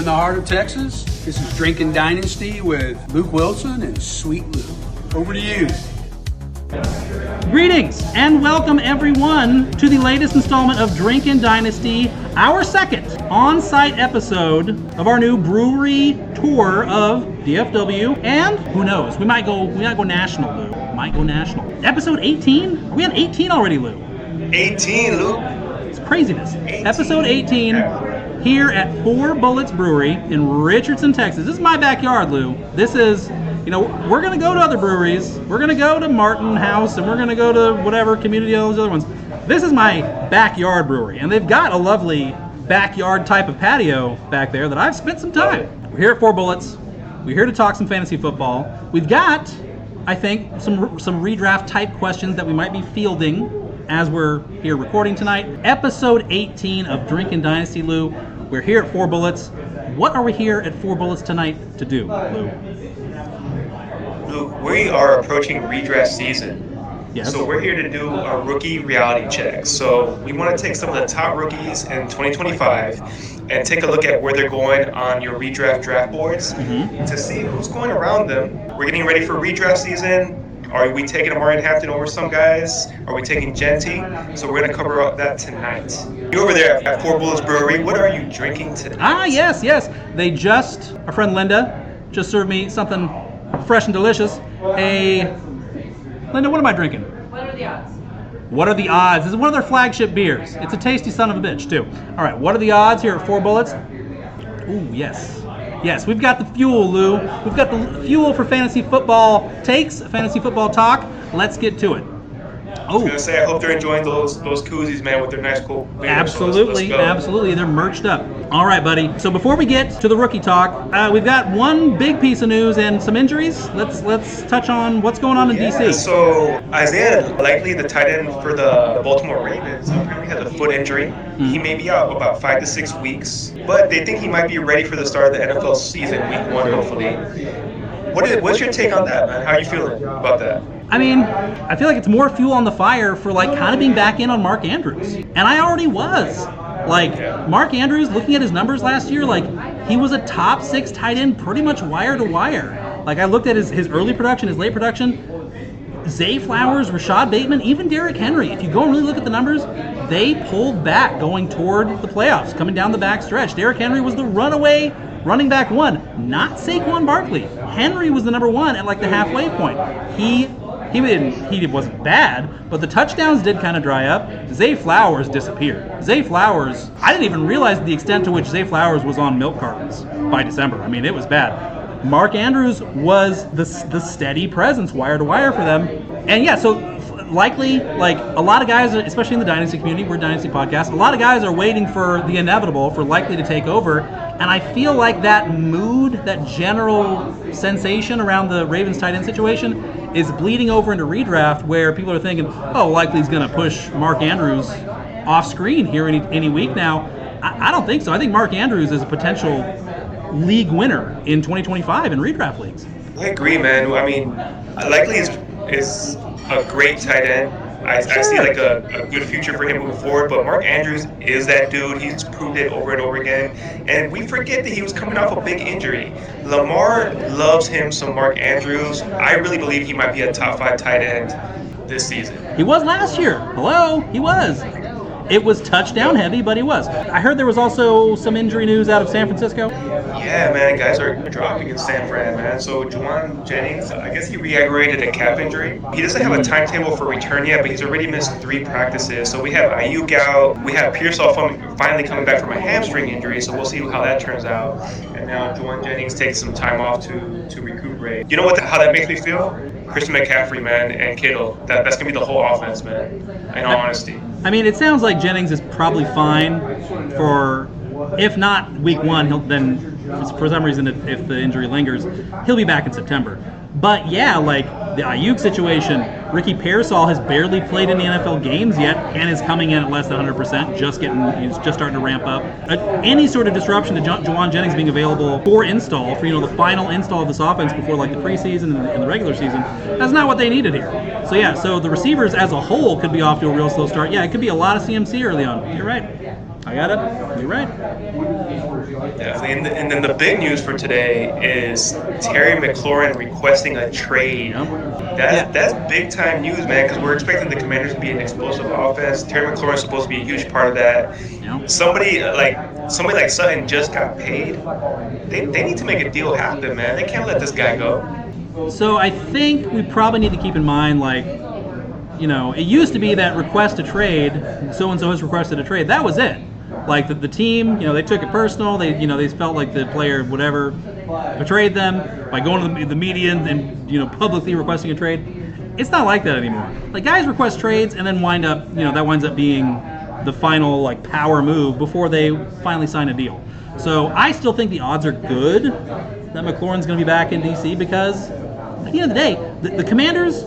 the heart of Texas. This is Drinkin Dynasty with Luke Wilson and Sweet Luke. Over to you. Greetings and welcome everyone to the latest installment of Drinkin Dynasty, our second on-site episode of our new brewery tour of DFW, and who knows, we might go national, Lou. Might go national. Episode 18? Are we on 18 already, Lou? 18, Lou. It's craziness. 18. Episode 18 here at Four Bullets Brewery in Richardson, Texas. This is my backyard, Lou. This is, we're going to go to other breweries. We're going to go to Martin House, and we're going to go to whatever community, all those other ones. This is my backyard brewery, and they've got a lovely backyard type of patio back there that I've spent some time. We're here at Four Bullets. We're here to talk some fantasy football. We've got, I think, some redraft type questions that we might be fielding as we're here recording tonight. Episode 18 of Drinkin Dynasty, Lou. We're here at Four Bullets. What are we here at Four Bullets tonight to do, Lou? Lou, we are approaching redraft season. Yes. So we're here to do a rookie reality check. So we want to take some of the top rookies in 2025 and take a look at where they're going on your redraft draft boards to see who's going around them. We're getting ready for redraft season. Are we taking Omarion Hampton over some guys? Are we taking Jeanty? So we're going to cover up that tonight. You're over there at Four Bullets Brewery. What are you drinking tonight? Yes. Our friend Linda just served me something fresh and delicious. Linda, what am I drinking? What are the odds? What are the odds? This is one of their flagship beers. It's a tasty son of a bitch, too. All right, what are the odds here at Four Bullets? Ooh, yes. Yes, we've got the fuel, Lou. We've got the fuel for fantasy football takes, fantasy football talk. Let's get to it. I was gonna say, I hope they're enjoying those koozies, man, with their nice cool beers. Absolutely, absolutely. They're merched up. All right, buddy. So before we get to the rookie talk, we've got one big piece of news and some injuries. Let's touch on what's going on in DC. So Isiah, likely the tight end for the Baltimore Ravens, apparently had a foot injury. He may be out about 5 to 6 weeks, but they think he might be ready for the start of the NFL season, week 1, hopefully. What's your take on that, man? How are you feeling about that? I mean, I feel like it's more fuel on the fire for kind of being back in on Mark Andrews. And I already was. Mark Andrews, looking at his numbers last year, he was a top 6 tight end pretty much wire to wire. I looked at his early production, his late production. Zay Flowers, Rashad Bateman, even Derrick Henry. If you go and really look at the numbers, they pulled back going toward the playoffs, coming down the back stretch. Derrick Henry was the runaway running back 1, not Saquon Barkley. Henry was the number 1 at the halfway point. He wasn't bad, but the touchdowns did kind of dry up. Zay Flowers disappeared. Zay Flowers, I didn't even realize the extent to which Zay Flowers was on milk cartons by December. I mean, it was bad. Mark Andrews was the steady presence, wire to wire for them. And yeah, so likely, a lot of guys, especially in the Dynasty community, we're a Dynasty podcast, a lot of guys are waiting for the inevitable, for likely to take over. And I feel like that mood, that general sensation around the Ravens tight end situation is bleeding over into redraft, where people are thinking, likely he's going to push Mark Andrews off screen here any week now. I don't think so. I think Mark Andrews is a potential league winner in 2025 in redraft leagues. I agree, man. I mean, likely is a great tight end. I see a good future for him moving forward, but Mark Andrews is that dude. He's proved it over and over again. And we forget that he was coming off a big injury. Lamar loves him some Mark Andrews. I really believe he might be a top 5 tight end this season. He was last year. Hello? He was. It was touchdown heavy, but he was. I heard there was also some injury news out of San Francisco. Yeah, man, guys are dropping in San Fran, man. So Jauan Jennings, I guess he re-aggravated a calf injury. He doesn't have a timetable for return yet, but he's already missed 3 practices. So we have Ayuk out. We have Pearsall finally coming back from a hamstring injury, so we'll see how that turns out. And now Jauan Jennings takes some time off to recuperate. You know how that makes me feel? Christian McCaffrey, man, and Kittle. That's going to be the whole offense, man, in all honesty. I mean, it sounds like Jennings is probably fine for, if not week 1, then for some reason, if the injury lingers, he'll be back in September. But yeah, the Ayuk situation, Ricky Pearsall has barely played in the NFL games yet and is coming in at less than 100%, he's just starting to ramp up. Any sort of disruption to Jauan Jennings being available for install, for the final install of this offense before the preseason and the regular season, that's not what they needed here. So yeah, so the receivers as a whole could be off to a real slow start. Yeah, it could be a lot of CMC early on. You're right. I got it. You're right. Definitely. And then the big news for today is Terry McLaurin requesting a trade. That's big time news, man, because we're expecting the Commanders to be an explosive offense. Terry McLaurin is supposed to be a huge part of that. Somebody like Sutton just got paid. They need to make a deal happen, man. They can't let this guy go. So I think we probably need to keep in mind, like, it used to be that request to trade, so-and-so has requested a trade. That was it. Like the team, they took it personal. They felt like the player, whatever, betrayed them by going to the media and publicly requesting a trade. It's not like that anymore. Like, guys request trades and then that winds up being the final like power move before they finally sign a deal. So I still think the odds are good that McLaurin's going to be back in DC because at the end of the day, the Commanders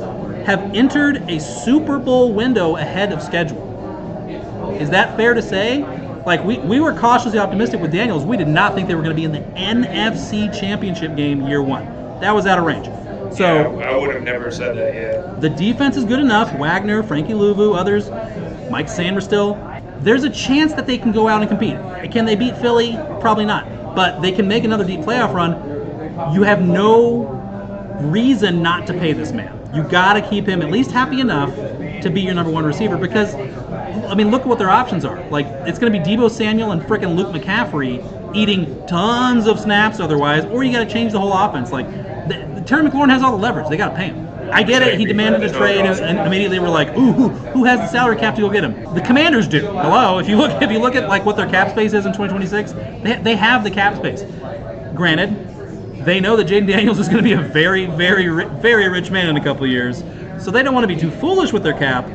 have entered a Super Bowl window ahead of schedule. Is that fair to say? Like, we were cautiously optimistic with Daniels. We did not think they were going to be in the NFC Championship game year one. That was out of range. So I would have never said that, yeah. The defense is good enough. Wagner, Frankie Louvu, others, Mike Sanders still. There's a chance that they can go out and compete. Can they beat Philly? Probably not. But they can make another deep playoff run. You have no reason not to pay this man. You got to keep him at least happy enough to be your number one receiver because, look at what their options are. Like, it's going to be Deebo Samuel and frickin' Luke McCaffrey eating tons of snaps otherwise, or you got to change the whole offense. Like, Terry McLaurin has all the leverage. They got to pay him. I get it. He demanded a trade, and immediately we're like, ooh, who has the salary cap to go get him? The Commanders do. Hello, if you look at like what their cap space is in 2026, they have the cap space. Granted, they know that Jaden Daniels is going to be a very, very, very rich man in a couple of years, so they don't want to be too foolish with their cap.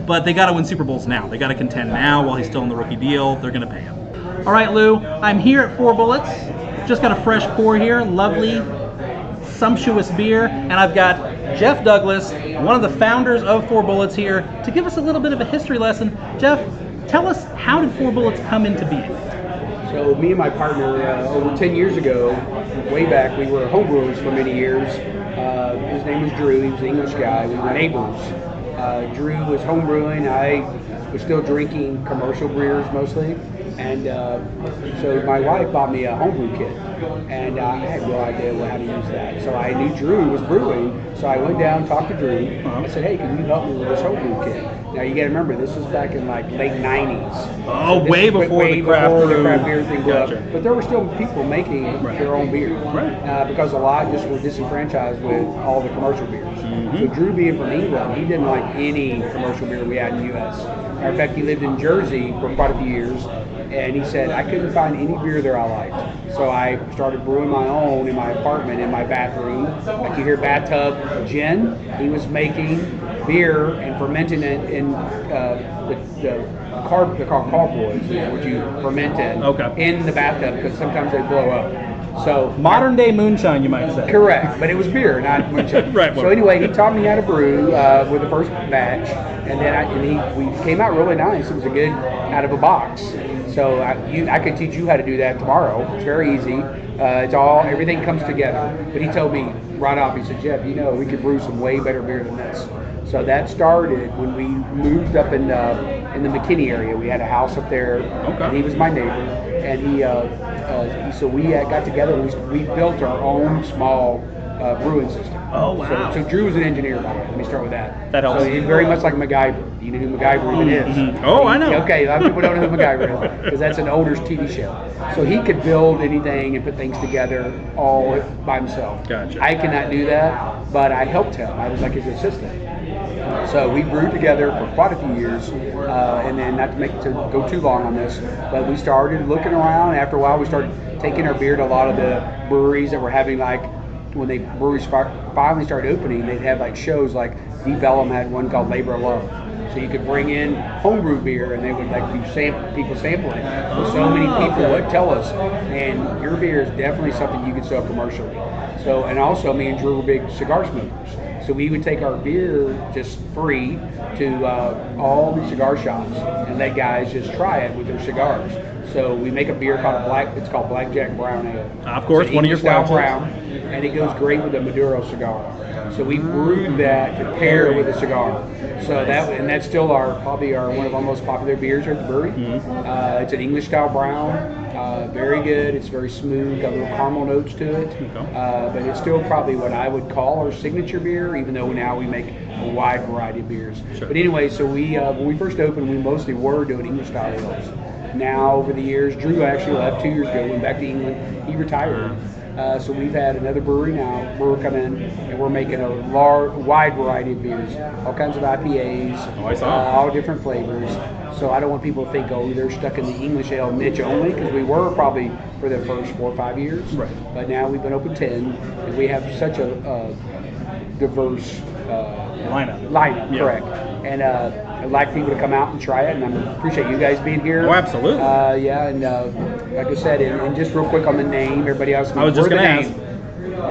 But they got to win Super Bowls now. They got to contend now while he's still in the rookie deal. They're going to pay him. All right, Lou. I'm here at Four Bullets. Just got a fresh pour here. Lovely, sumptuous beer. And I've got Jeff Douglas, one of the founders of Four Bullets, here to give us a little bit of a history lesson. Jeff, tell us, how did Four Bullets come into being? So me and my partner, over 10 years ago, way back, we were homebrewers for many years. His name was Drew. He was an English guy. We were neighbors. Drew was homebrewing. I was still drinking commercial beers mostly. And so my wife bought me a homebrew kit. And I had no idea how to use that. So I knew Drew was brewing. So I went down, talked to Drew. I said, hey, can you help me with this homebrew kit? Now you got to remember, this was back in like late 90s. Oh, so way before the craft beer thing blew up. But there were still people making their own beer. Because a lot just were disenfranchised with all the commercial beers. So Drew, being from England, he didn't like any commercial beer we had in the U.S. In fact, he lived in Jersey for quite a few years. And he said, I couldn't find any beer there I liked. So I started brewing my own in my apartment, in my bathroom. Like you hear bathtub gin. He was making beer and fermenting it in they're called carboys, which you ferment in the bathtub because sometimes they blow up. So modern day moonshine, you might say. Correct, but it was beer, not moonshine. So anyway, he taught me how to brew with the first batch, and then we came out really nice. It was a good out of a box. So I could teach you how to do that tomorrow. It's very easy. Everything comes together. But he told me right off, he said, Jeff, we could brew some way better beer than this. So that started when we moved up in the McKinney area. We had a house up there, and he was my neighbor. And so we got together and we built our own small brewing system. Oh, wow. So Drew was an engineer, by the way. Let me start with that. That helps. So he's very much like MacGyver. You know who MacGyver even is? Mm-hmm. Oh, I know. Okay, a lot of people don't know who MacGyver is because that's an older TV show. So he could build anything and put things together all by himself. Gotcha. I cannot do that, but I helped him. I was like his assistant. So we brewed together for quite a few years, and then not to go too long on this, but we started looking around. After a while, we started taking our beer to a lot of the breweries that were having when the breweries finally started opening, they'd have shows like Deep Ellum had one called Labor of Love. So you could bring in homebrew beer and they would people sampling it. So many people would tell us, and your beer is definitely something you could sell commercially. So, and also me and Drew were big cigar smokers. So we would take our beer just free to all the cigar shops and let guys just try it with their cigars. So we make a beer called Blackjack Brown Ale. Of course, one of your style flagships. brown. and it goes great with a Maduro cigar. So we brewed that to pair with a cigar. So that's still probably one of our most popular beers here at the brewery. It's an English style brown. Very good. It's very smooth. Got little caramel notes to it. But it's still probably what I would call our signature beer, even though now we make a wide variety of beers. But anyway, so when we first opened, we mostly were doing English style ales. Now, over the years, Drew actually left 2 years ago, went back to England. He retired. So we've had another brewer come in, and we're making a wide variety of beers, all kinds of IPAs, all different flavors. So I don't want people to think, they're stuck in the English ale niche only, because we were probably for the first 4 or 5 years. Right. But now we've been open 10, and we have such a diverse lineup, correct. And I'd like people to come out and try it, and I appreciate you guys being here. Oh, absolutely. Like I said, and just real quick on the name, everybody else knows. I was just going to ask.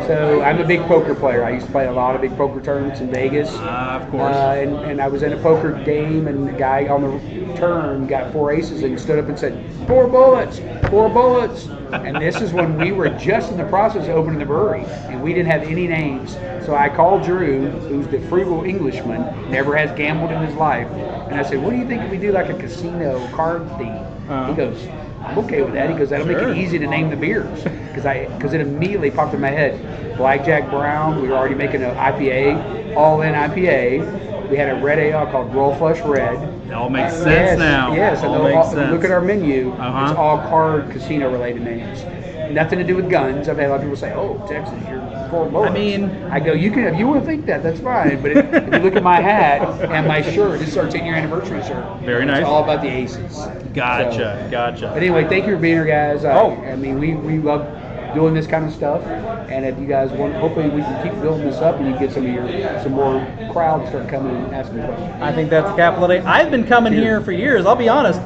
So I'm a big poker player. I used to play a lot of big poker tournaments in Vegas. Of course. And I was in a poker game, and the guy on the turn got 4 aces, and he stood up and said, 4 bullets, 4 bullets. And this is when we were just in the process of opening the brewery, and we didn't have any names. So I called Drew, who's the frugal Englishman, never has gambled in his life, and I said, what do you think if we do like a casino card theme? He goes, I'm okay with that. He goes, that'll make it easy to name the beers. Because it immediately popped in my head. Blackjack Brown, we were already making an IPA, all-in IPA. We had a red ale called Royal Flush Red. It all makes sense now. Yes, all makes sense. Look at our menu. It's all card casino-related names. Nothing to do with guns. I've had a lot of people say, Texas, you're 4 bullets. I mean, I go, if you want to think that, that's fine. But if you look at my hat and my shirt, this is our 10-year anniversary shirt. Very nice. It's all about the aces. Gotcha. But anyway, thank you for being here, guys. I mean, we love doing this kind of stuff, and if you guys want, hopefully we can keep building this up, and you get some more crowd to start coming and asking questions. I think that's a capital day. I've been coming here for years. I'll be honest.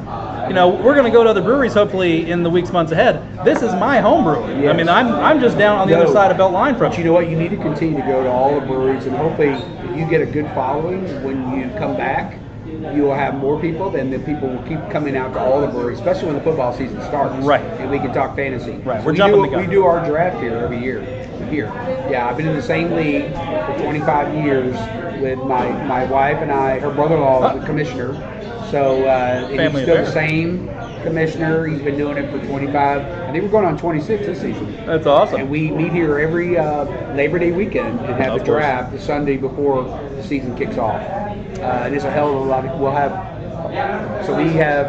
We're going to go to other breweries hopefully in the weeks, months ahead. This is my home brewery. Yes. I mean, I'm just down on the other side of Beltline from. But you know what? You need to continue to go to all the breweries, and hopefully, if you get a good following when you come back, you will have more people, then the people will keep coming out to all the breweries, especially when the football season starts. Right. And we can talk fantasy. Right. We're jumping the gun. We do our draft here every year. Yeah, I've been in the same league for 25 years with my wife and her brother-in-law is the commissioner. So and he's still the same commissioner. He's been doing it for 25. I think we're going on 26 this season. That's awesome. And we meet here every Labor Day weekend and have the draft the Sunday before the season kicks off. And it's a hell of a lot. We have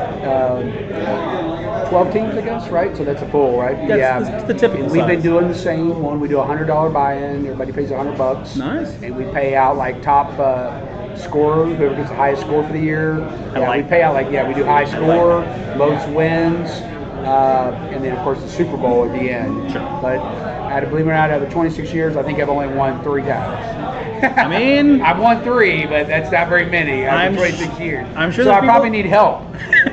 12 teams, I guess, right? So that's a full, right? That's the typical and we've been doing the same one. We do a $100 buy-in. Everybody pays $100. Nice. And we pay out like top scorer, whoever gets the highest score for the year. We pay out we do high score, most wins, and then of course the Super Bowl at the end. Sure. But believe it or not, out of 26 years, I think I've only won 3 times. I mean, I've won 3, but that's not very many. I'm 26 years. I'm sure. So I probably need help.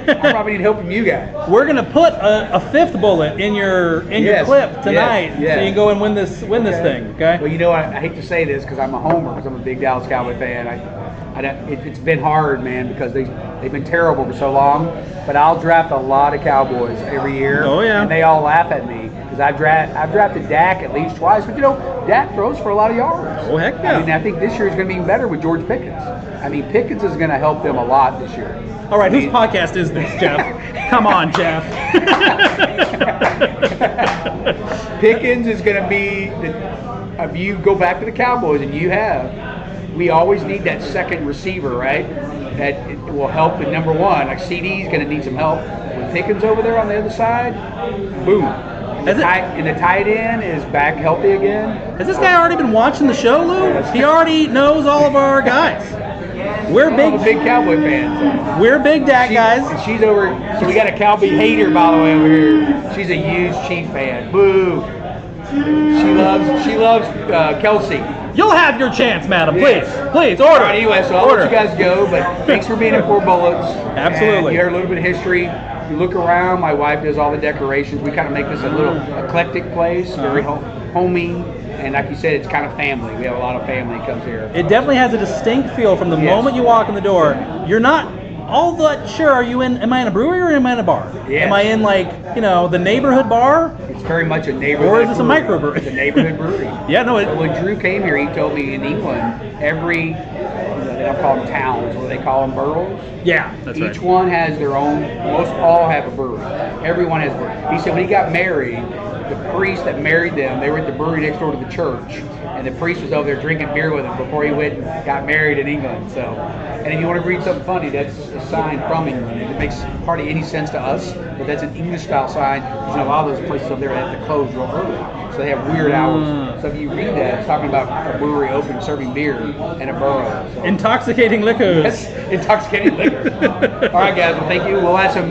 I probably need help from you guys. We're gonna put a 5th bullet in your clip tonight, so you can go and win this thing. Okay. Well, I hate to say this because I'm a homer, because I'm a big Dallas Cowboy fan. It's been hard, man, because they've been terrible for so long. But I'll draft a lot of Cowboys every year. Oh yeah. And they all laugh at me because I've drafted Dak at least twice. But Dak throws for a lot of yards. Oh heck yeah. I think this year is going to be better with George Pickens. Pickens is going to help them a lot this year. All right, whose podcast is this, Jeff? Come on, Jeff. Pickens is going to be if you go back to the Cowboys and we always need that second receiver, right? That it will help with number one. Like CD is going to need some help. With Pickens over there on the other side, boom. And the tight end is back healthy again. Has this guy already been watching the show, Lou? He already knows all of our guys. We're big Cowboy fans. We're big Dak guys. And she's over. So we got a Cowboy hater, by the way, over here. She's a huge Chief fan. Boo. She loves Kelsey. You'll have your chance, madam. Yes. Please, order. Right, anyway, so I'll let you guys go, but thanks for being at Four Bullets. Absolutely. And you heard a little bit of history. You look around, my wife does all the decorations. We kind of make this a little eclectic place, very homey. And like you said, it's kind of family. We have a lot of family that comes here. It definitely has a distinct feel from the moment you walk in the door. You're not sure, am I in a brewery or am I in a bar? Yes. Am I in the neighborhood bar? It's very much a neighborhood Or is this a microbrewery? It's a neighborhood brewery. Yeah, no. When Drew came here, he told me in England, every, they don't call them towns, what do they call them, boroughs? Yeah, that's right. Each one has their own, most all have a brewery. Everyone has a brewery. He said when he got married, the priest that married them, they were at the brewery next door to the church, and the priest was over there drinking beer with him before he went and got married in England. So, and if you want to read something funny, that's a sign from England. It makes hardly any sense to us, but that's an English-style sign. Because a lot of those places over there have to close real early, so they have weird hours. So if you read that, it's talking about a brewery open serving beer in a borough. So. Intoxicating liquors. That's intoxicating liquor. All right, guys. Well, thank you. We'll ask some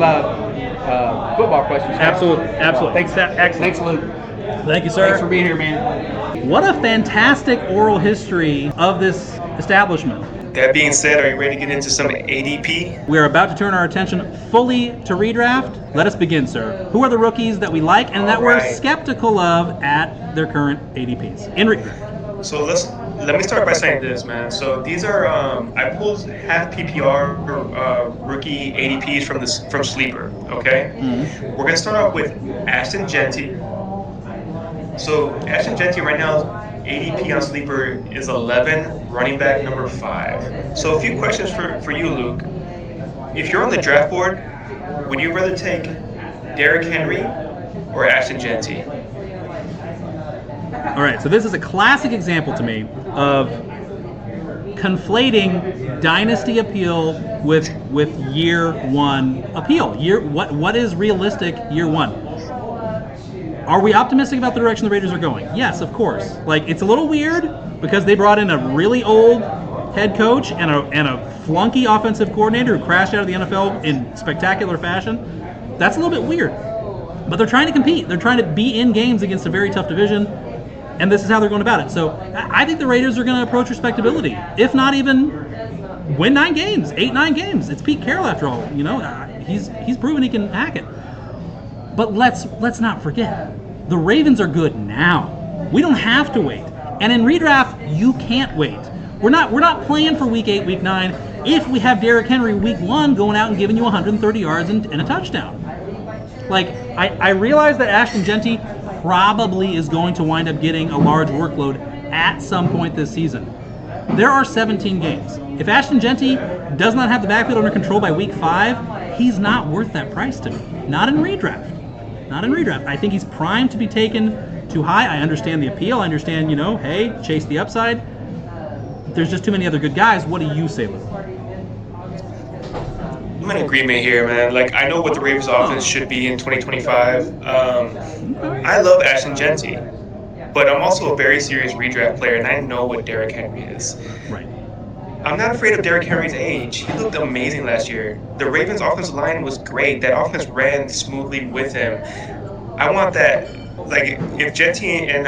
football questions. Absolutely. Thanks. Excellent. Thanks, Luke. Thank you, sir. Thanks for being here, man. What a fantastic oral history of this establishment. That being said, are you ready to get into some ADP? We are about to turn our attention fully to redraft. Let us begin, sir. Who are the rookies that we like and that we're skeptical of at their current ADPs in redraft? So let me start by saying this, man. So these are I pulled half PPR rookie ADPs from Sleeper. Okay, We're gonna start off with Ashton Jeanty. So Ashton Jeanty right now, ADP on Sleeper is 11, running back number 5. So a few questions for you, Luke. If you're on the draft board, would you rather take Derrick Henry or Ashton Jeanty? All right, so this is a classic example to me of conflating dynasty appeal with year one appeal. What is realistic year one? Are we optimistic about the direction the Raiders are going? Yes, of course. It's a little weird because they brought in a really old head coach and a flunky offensive coordinator who crashed out of the NFL in spectacular fashion. That's a little bit weird. But they're trying to compete. They're trying to be in games against a very tough division. And this is how they're going about it. So I think the Raiders are going to approach respectability, if not even win 9 games, 8-9 games. It's Pete Carroll after all. He's proven he can hack it. But let's not forget, the Ravens are good now. We don't have to wait. And in redraft, you can't wait. We're not playing for week 8, week 9 if we have Derrick Henry week 1 going out and giving you 130 yards and a touchdown. I realize that Ashton Jeanty probably is going to wind up getting a large workload at some point this season. There are 17 games. If Ashton Jeanty does not have the backfield under control by week 5, he's not worth that price to me. Not in redraft. I think he's primed to be taken too high. I understand the appeal. I understand, hey, chase the upside. There's just too many other good guys. What do you say, Luke? I'm in agreement here, man. I know what the Ravens offense should be in 2025. I love Ashton Jeanty, but I'm also a very serious redraft player, and I know what Derrick Henry is. Right. I'm not afraid of Derrick Henry's age. He looked amazing last year. The Ravens' offensive line was great. That offense ran smoothly with him. I want that. If Jeanty and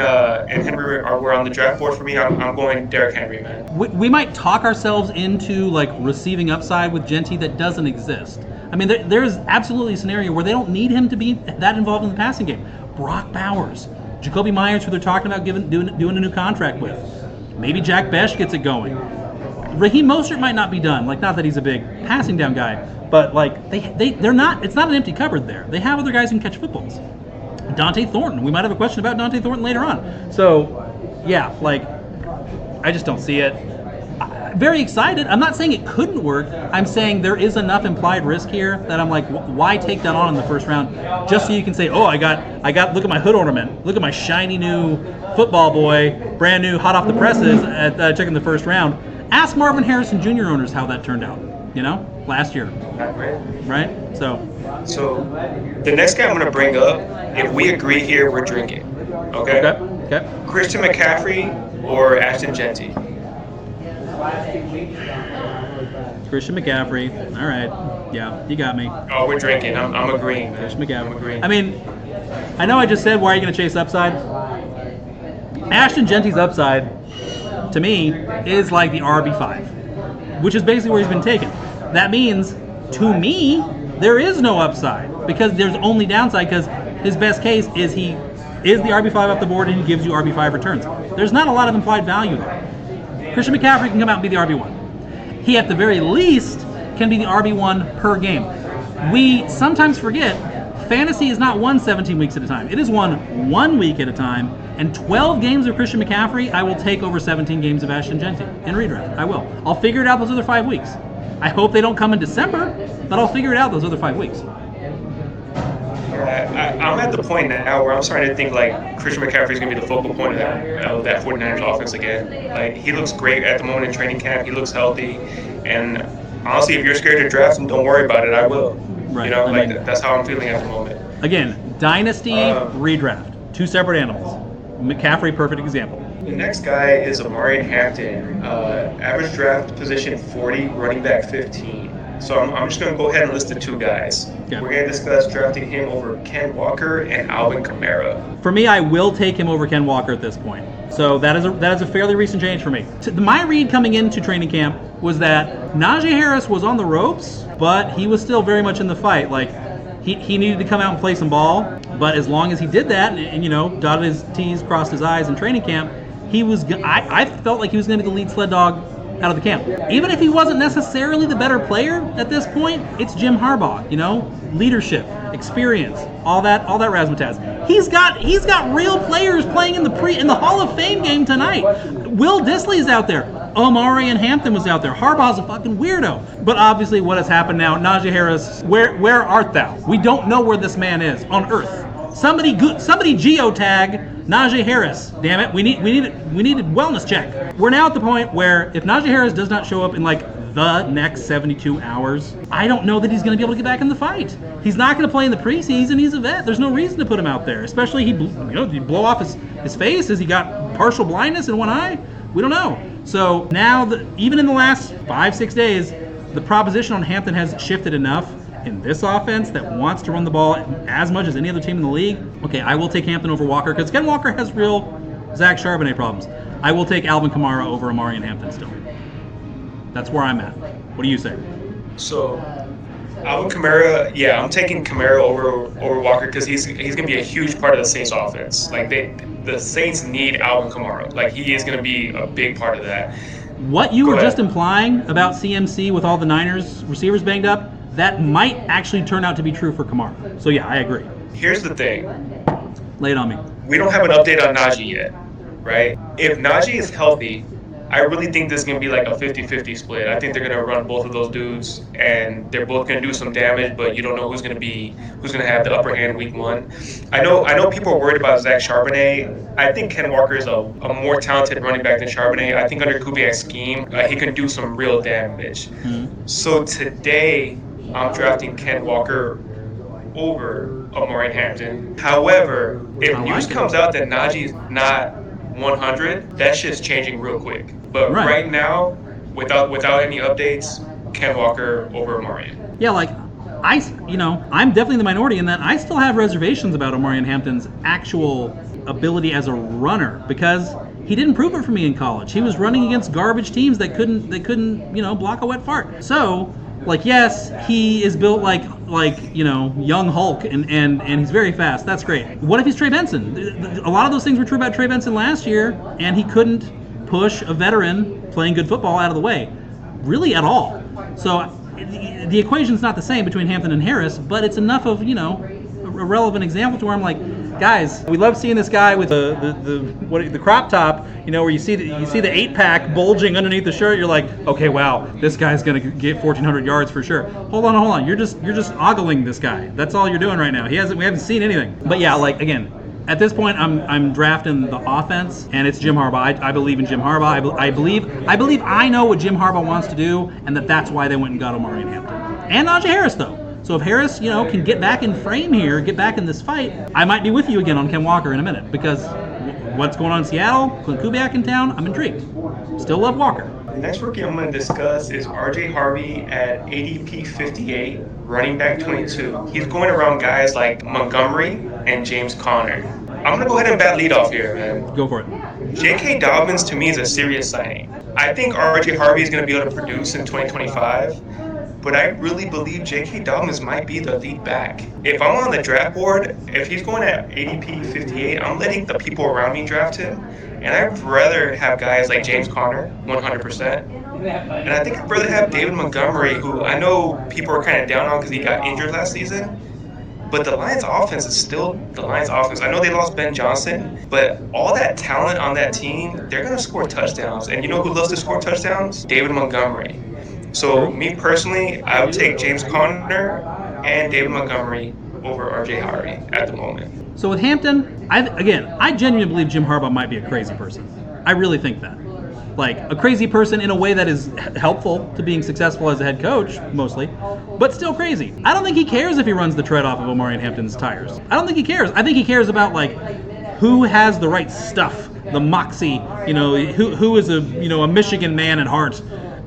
Henry were on the draft board for me, I'm going Derrick Henry, man. We might talk ourselves into receiving upside with Jeanty that doesn't exist. I mean, there's absolutely a scenario where they don't need him to be that involved in the passing game. Brock Bowers, Jacoby Myers, who they're talking about doing a new contract with. Maybe Jack Besh gets it going. Raheem Mostert might not be done. Not that he's a big passing down guy, but they're not. It's not an empty cupboard there. They have other guys who can catch footballs. Dante Thornton. We might have a question about Dante Thornton later on. So, yeah, I just don't see it. Very excited. I'm not saying it couldn't work. I'm saying there is enough implied risk here that I'm why take that on in the first round just so you can say, oh, I got. Look at my hood ornament. Look at my shiny new football boy, brand new, hot off the presses at checking the first round. Ask Marvin Harrison Jr. owners how that turned out. Last year. Not great. Right? So the next guy I'm going to bring up, if we agree here, we're drinking. Okay? Okay. Christian McCaffrey or Ashton Jeanty? Christian McCaffrey. All right. Yeah, you got me. Oh, we're drinking. I'm agreeing, man. Christian McCaffrey. I'm agreeing. I mean, I know I just said, why are you going to chase upside? Ashton Jeanty's upside, to me, is like the RB5, which is basically where he's been taken. That means, to me, there is no upside because there's only downside because his best case is he is the RB5 off the board and he gives you RB5 returns. There's not a lot of implied value there. Christian McCaffrey can come out and be the RB1. He, at the very least, can be the RB1 per game. We sometimes forget fantasy is not won 17 weeks at a time. It is won 1 week at a time, and 12 games of Christian McCaffrey, I will take over 17 games of Ashton Jeanty in redraft. I will. I'll figure it out those other 5 weeks. I hope they don't come in December, but I'll figure it out those other 5 weeks. I'm at the point now where I'm starting to think like Christian McCaffrey is going to be the focal point of that 49ers offense again. Like, he looks great at the moment in training camp. He looks healthy. And honestly, if you're scared to draft him, don't worry about it. I will. Right. You know, like, that's how I'm feeling at the moment. Again, dynasty, redraft. 2 separate animals. McCaffrey, perfect example. The next guy is Omarion Hampton. Average draft position 40, running back 15. So I'm just going to go ahead and list the 2 guys. Yeah. We're going to discuss drafting him over Ken Walker and Alvin Kamara. For me, I will take him over Ken Walker at this point. So that is a fairly recent change for me. My read coming into training camp was that Najee Harris was on the ropes, but he was still very much in the fight. Like, he needed to come out and play some ball, but as long as he did that and you know, dotted his T's, crossed his I's in training camp, I felt like he was going to be the lead sled dog out of the camp. Even if he wasn't necessarily the better player at this point, it's Jim Harbaugh, you know, leadership, experience, all that razzmatazz. He's got real players playing in the Hall of Fame game tonight. Will Dissly's out there. Omarion Hampton was out there. Harbaugh's a fucking weirdo. But obviously what has happened now, Najee Harris, where art thou? We don't know where this man is on earth. Somebody geotag Najee Harris. Damn it, we need a wellness check. We're now at the point where if Najee Harris does not show up in like the next 72 hours, I don't know that he's going to be able to get back in the fight. He's not going to play in the preseason. He's a vet. There's no reason to put him out there, especially did he blow off his face? Has he got partial blindness in one eye? We don't know. So now, even in the last 5-6 days, the proposition on Hampton has shifted enough in this offense that wants to run the ball as much as any other team in the league. Okay, I will take Hampton over Walker because Ken Walker has real Zach Charbonnet problems. I will take Alvin Kamara over Omarion Hampton still. That's where I'm at. What do you say? So, Alvin Kamara, yeah, I'm taking Kamara over Walker because he's going to be a huge part of the Saints offense. Like, the Saints need Alvin Kamara. Like, he is going to be a big part of that. What you were just implying about CMC with all the Niners receivers banged up, that might actually turn out to be true for Kamara. So yeah, I agree. Here's the thing. Lay it on me. We don't have an update on Najee yet, right? If Najee is healthy, I really think this is going to be like a 50-50 split. I think they're going to run both of those dudes, and they're both going to do some damage, but you don't know who's going to have the upper hand week 1. I know people are worried about Zach Charbonnet. I think Ken Walker is a more talented running back than Charbonnet. I think under Kubiak's scheme, he can do some real damage. Mm-hmm. So today, I'm drafting Ken Walker over Omarion Hampton. However, if news comes out that Najee's not 100, that shit's changing real quick. But right now, without any updates, Ken Walker over Omarion. Yeah, like I'm definitely the minority in that I still have reservations about Omarion Hampton's actual ability as a runner because he didn't prove it for me in college. He was running against garbage teams that couldn't block a wet fart. So, like, yes, he is built like young Hulk and he's very fast. That's great. What if he's Trey Benson? A lot of those things were true about Trey Benson last year, and he couldn't push a veteran playing good football out of the way, really at all. So the equation's not the same between Hampton and Harris, but it's enough of a relevant example to where I'm like, guys, we love seeing this guy with the crop top, where you see the 8-pack bulging underneath the shirt. You're like, okay, wow, this guy's gonna get 1,400 yards for sure. Hold on, you're just ogling this guy. That's all you're doing right now. We haven't seen anything. But yeah, like again, at this point, I'm drafting the offense, and it's Jim Harbaugh. I believe in Jim Harbaugh. I believe I know what Jim Harbaugh wants to do, and that's why they went and got Omarion Hampton and Najee Harris though. So if Harris, can get back in frame here, get back in this fight, I might be with you again on Ken Walker in a minute because what's going on in Seattle, Clint Kubiak in town, I'm intrigued. Still love Walker. The next rookie I'm going to discuss is RJ Harvey at ADP 58, running back 22. He's going around guys like Montgomery and James Conner. I'm going to go ahead and bat lead off here, man. Go for it. J.K. Dobbins, to me, is a serious signing. I think RJ Harvey is going to be able to produce in 2025. but I really believe J.K. Dobbins might be the lead back. If I'm on the draft board, if he's going at ADP 58, I'm letting the people around me draft him. And I'd rather have guys like James Conner, 100%. And I think I'd rather have David Montgomery, who I know people are kind of down on because he got injured last season. But the Lions offense is still the Lions offense. I know they lost Ben Johnson, but all that talent on that team, they're going to score touchdowns. And you know who loves to score touchdowns? David Montgomery. So me personally, I would take James Conner and David Montgomery over RJ Harvey at the moment. So with Hampton, I genuinely believe Jim Harbaugh might be a crazy person. I really think that. Like, a crazy person in a way that is helpful to being successful as a head coach, mostly, but still crazy. I don't think he cares if he runs the tread off of Omarion Hampton's tires. I don't think he cares. I think he cares about, like, who has the right stuff, the moxie, who is a Michigan man at heart,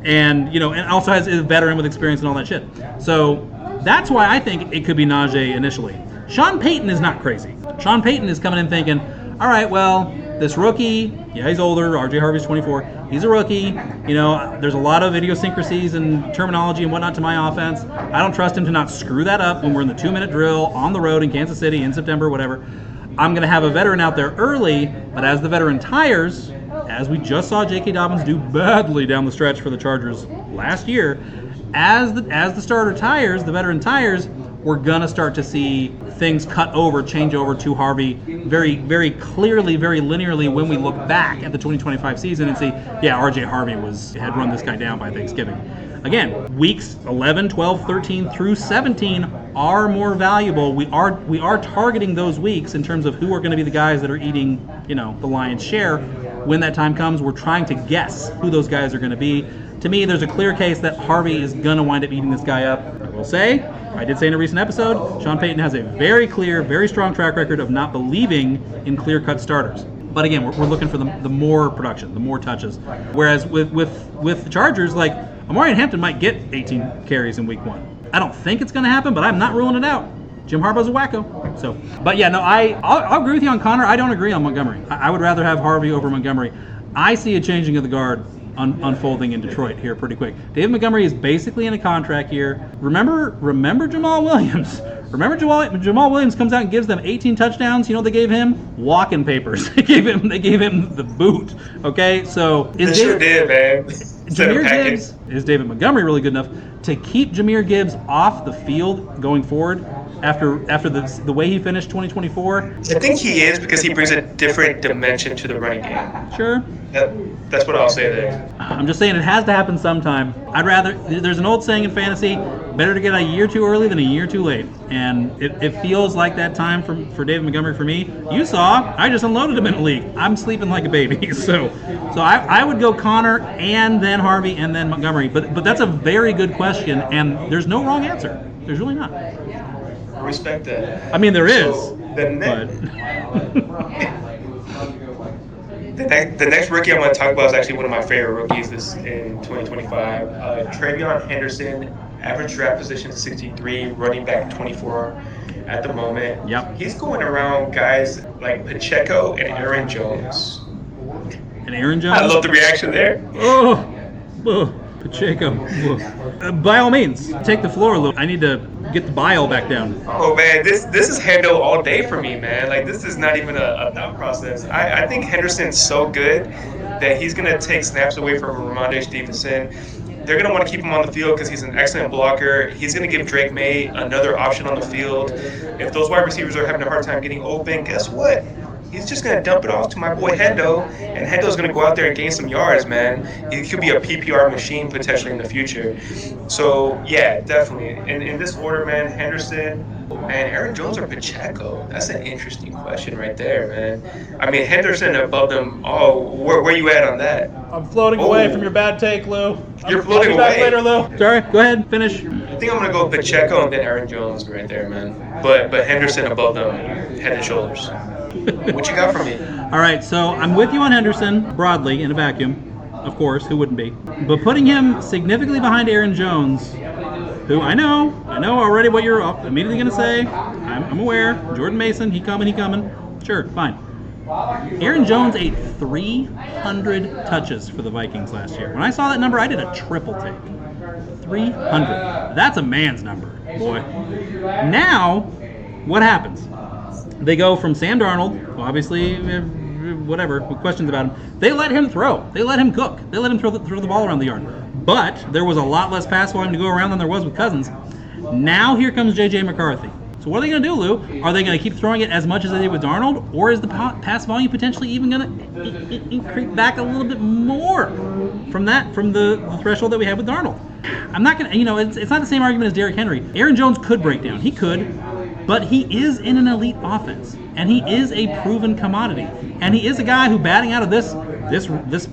and also is a veteran with experience and all that shit. So that's why I think it could be Najee initially. Sean Payton is not crazy. Sean Payton is coming in thinking, all right, well, this rookie, yeah, he's older. RJ Harvey's 24. He's a rookie. There's a lot of idiosyncrasies and terminology and whatnot to my offense. I don't trust him to not screw that up when we're in the 2-minute drill on the road in Kansas City in September, whatever. I'm going to have a veteran out there early, but as the veteran tires, as we just saw J.K. Dobbins do badly down the stretch for the Chargers last year, as the starter tires, the veteran tires, we're going to start to see things change over to Harvey very, very clearly, very linearly when we look back at the 2025 season and see, yeah, RJ Harvey had run this guy down by Thanksgiving. Again, weeks 11, 12, 13 through 17 are more valuable. We are targeting those weeks in terms of who are going to be the guys that are eating, the lion's share. When that time comes, we're trying to guess who those guys are going to be. To me, there's a clear case that Harvey is going to wind up eating this guy up. I will say, I did say in a recent episode, Sean Payton has a very clear, very strong track record of not believing in clear-cut starters. But again, we're looking for the more production, the more touches. Whereas with the Chargers, like, Omarion Hampton might get 18 carries in week 1. I don't think it's going to happen, but I'm not ruling it out. Jim Harbaugh's a wacko. So, but yeah, no, I'll agree with you on Conner. I don't agree on Montgomery. I would rather have Harvey over Montgomery. I see a changing of the guard unfolding in Detroit here pretty quick. David Montgomery is basically in a contract year. Remember Jamal Williams. Remember Jamal Williams comes out and gives them 18 touchdowns. You know what they gave him? Walking papers. They gave him the boot. Okay, so is David Montgomery really good enough to keep Jahmyr Gibbs off the field going forward after the way he finished 2024? I think he is, because he brings a different dimension to the running game. Sure. That's what I'll say there. I'm just saying it has to happen sometime. There's an old saying in fantasy, better to get a year too early than a year too late. And it feels like that time for David Montgomery for me. You saw, I just unloaded him in the league. I'm sleeping like a baby. So I would go Conner and then Harvey and then Montgomery. But that's a very good question, and there's no wrong answer. There's really not. I respect that. I mean, there is. The next rookie I'm going to talk about is actually one of my favorite rookies in 2025. TreVeyon Henderson, average draft position 63, running back 24 at the moment. Yep. He's going around guys like Pacheco and Aaron Jones. And Aaron Jones? I love the reaction there. Oh, Pacheco. By all means, take the floor, Lou. I need to get the bile back down. Oh man, this is Hendo all day for me, man. Like, this is not even a thought process. I think Henderson's so good that he's gonna take snaps away from Ramondre Stevenson. They're gonna want to keep him on the field because he's an excellent blocker. He's gonna give Drake May another option on the field. If those wide receivers are having a hard time getting open, guess what? He's just going to dump it off to my boy Hendo, and Hendo's going to go out there and gain some yards, man. He could be a PPR machine potentially in the future. So, yeah, definitely. In this order, man, Henderson, and Aaron Jones or Pacheco? That's an interesting question right there, man. I mean, Henderson above them. Oh, where you at on that? I'm floating away from your bad take, Lou. You're floating away. Back later, Lou. Sorry, go ahead, finish. I think I'm going to go Pacheco and then Aaron Jones right there, man. But Henderson above them, head and shoulders. What you got for me? All right, so I'm with you on Henderson broadly in a vacuum. Of course, who wouldn't be? But putting him significantly behind Aaron Jones, who I know already what you're immediately going to say. I'm aware. Jordan Mason, he coming. Sure, fine. Aaron Jones ate 300 touches for the Vikings last year. When I saw that number, I did a triple take. 300. That's a man's number, boy. Now, what happens? They go from Sam Darnold, obviously, whatever, questions about him. They let him throw. They let him cook. They let him throw the ball around the yard. But there was a lot less pass volume to go around than there was with Cousins. Now here comes J.J. McCarthy. So what are they going to do, Lou? Are they going to keep throwing it as much as they did with Darnold? Or is the pass volume potentially even going to creep back a little bit more from the threshold that we had with Darnold? I'm not going to, it's not the same argument as Derrick Henry. Aaron Jones could break down. He could. But he is in an elite offense, and he is a proven commodity, and he is a guy who, batting out of this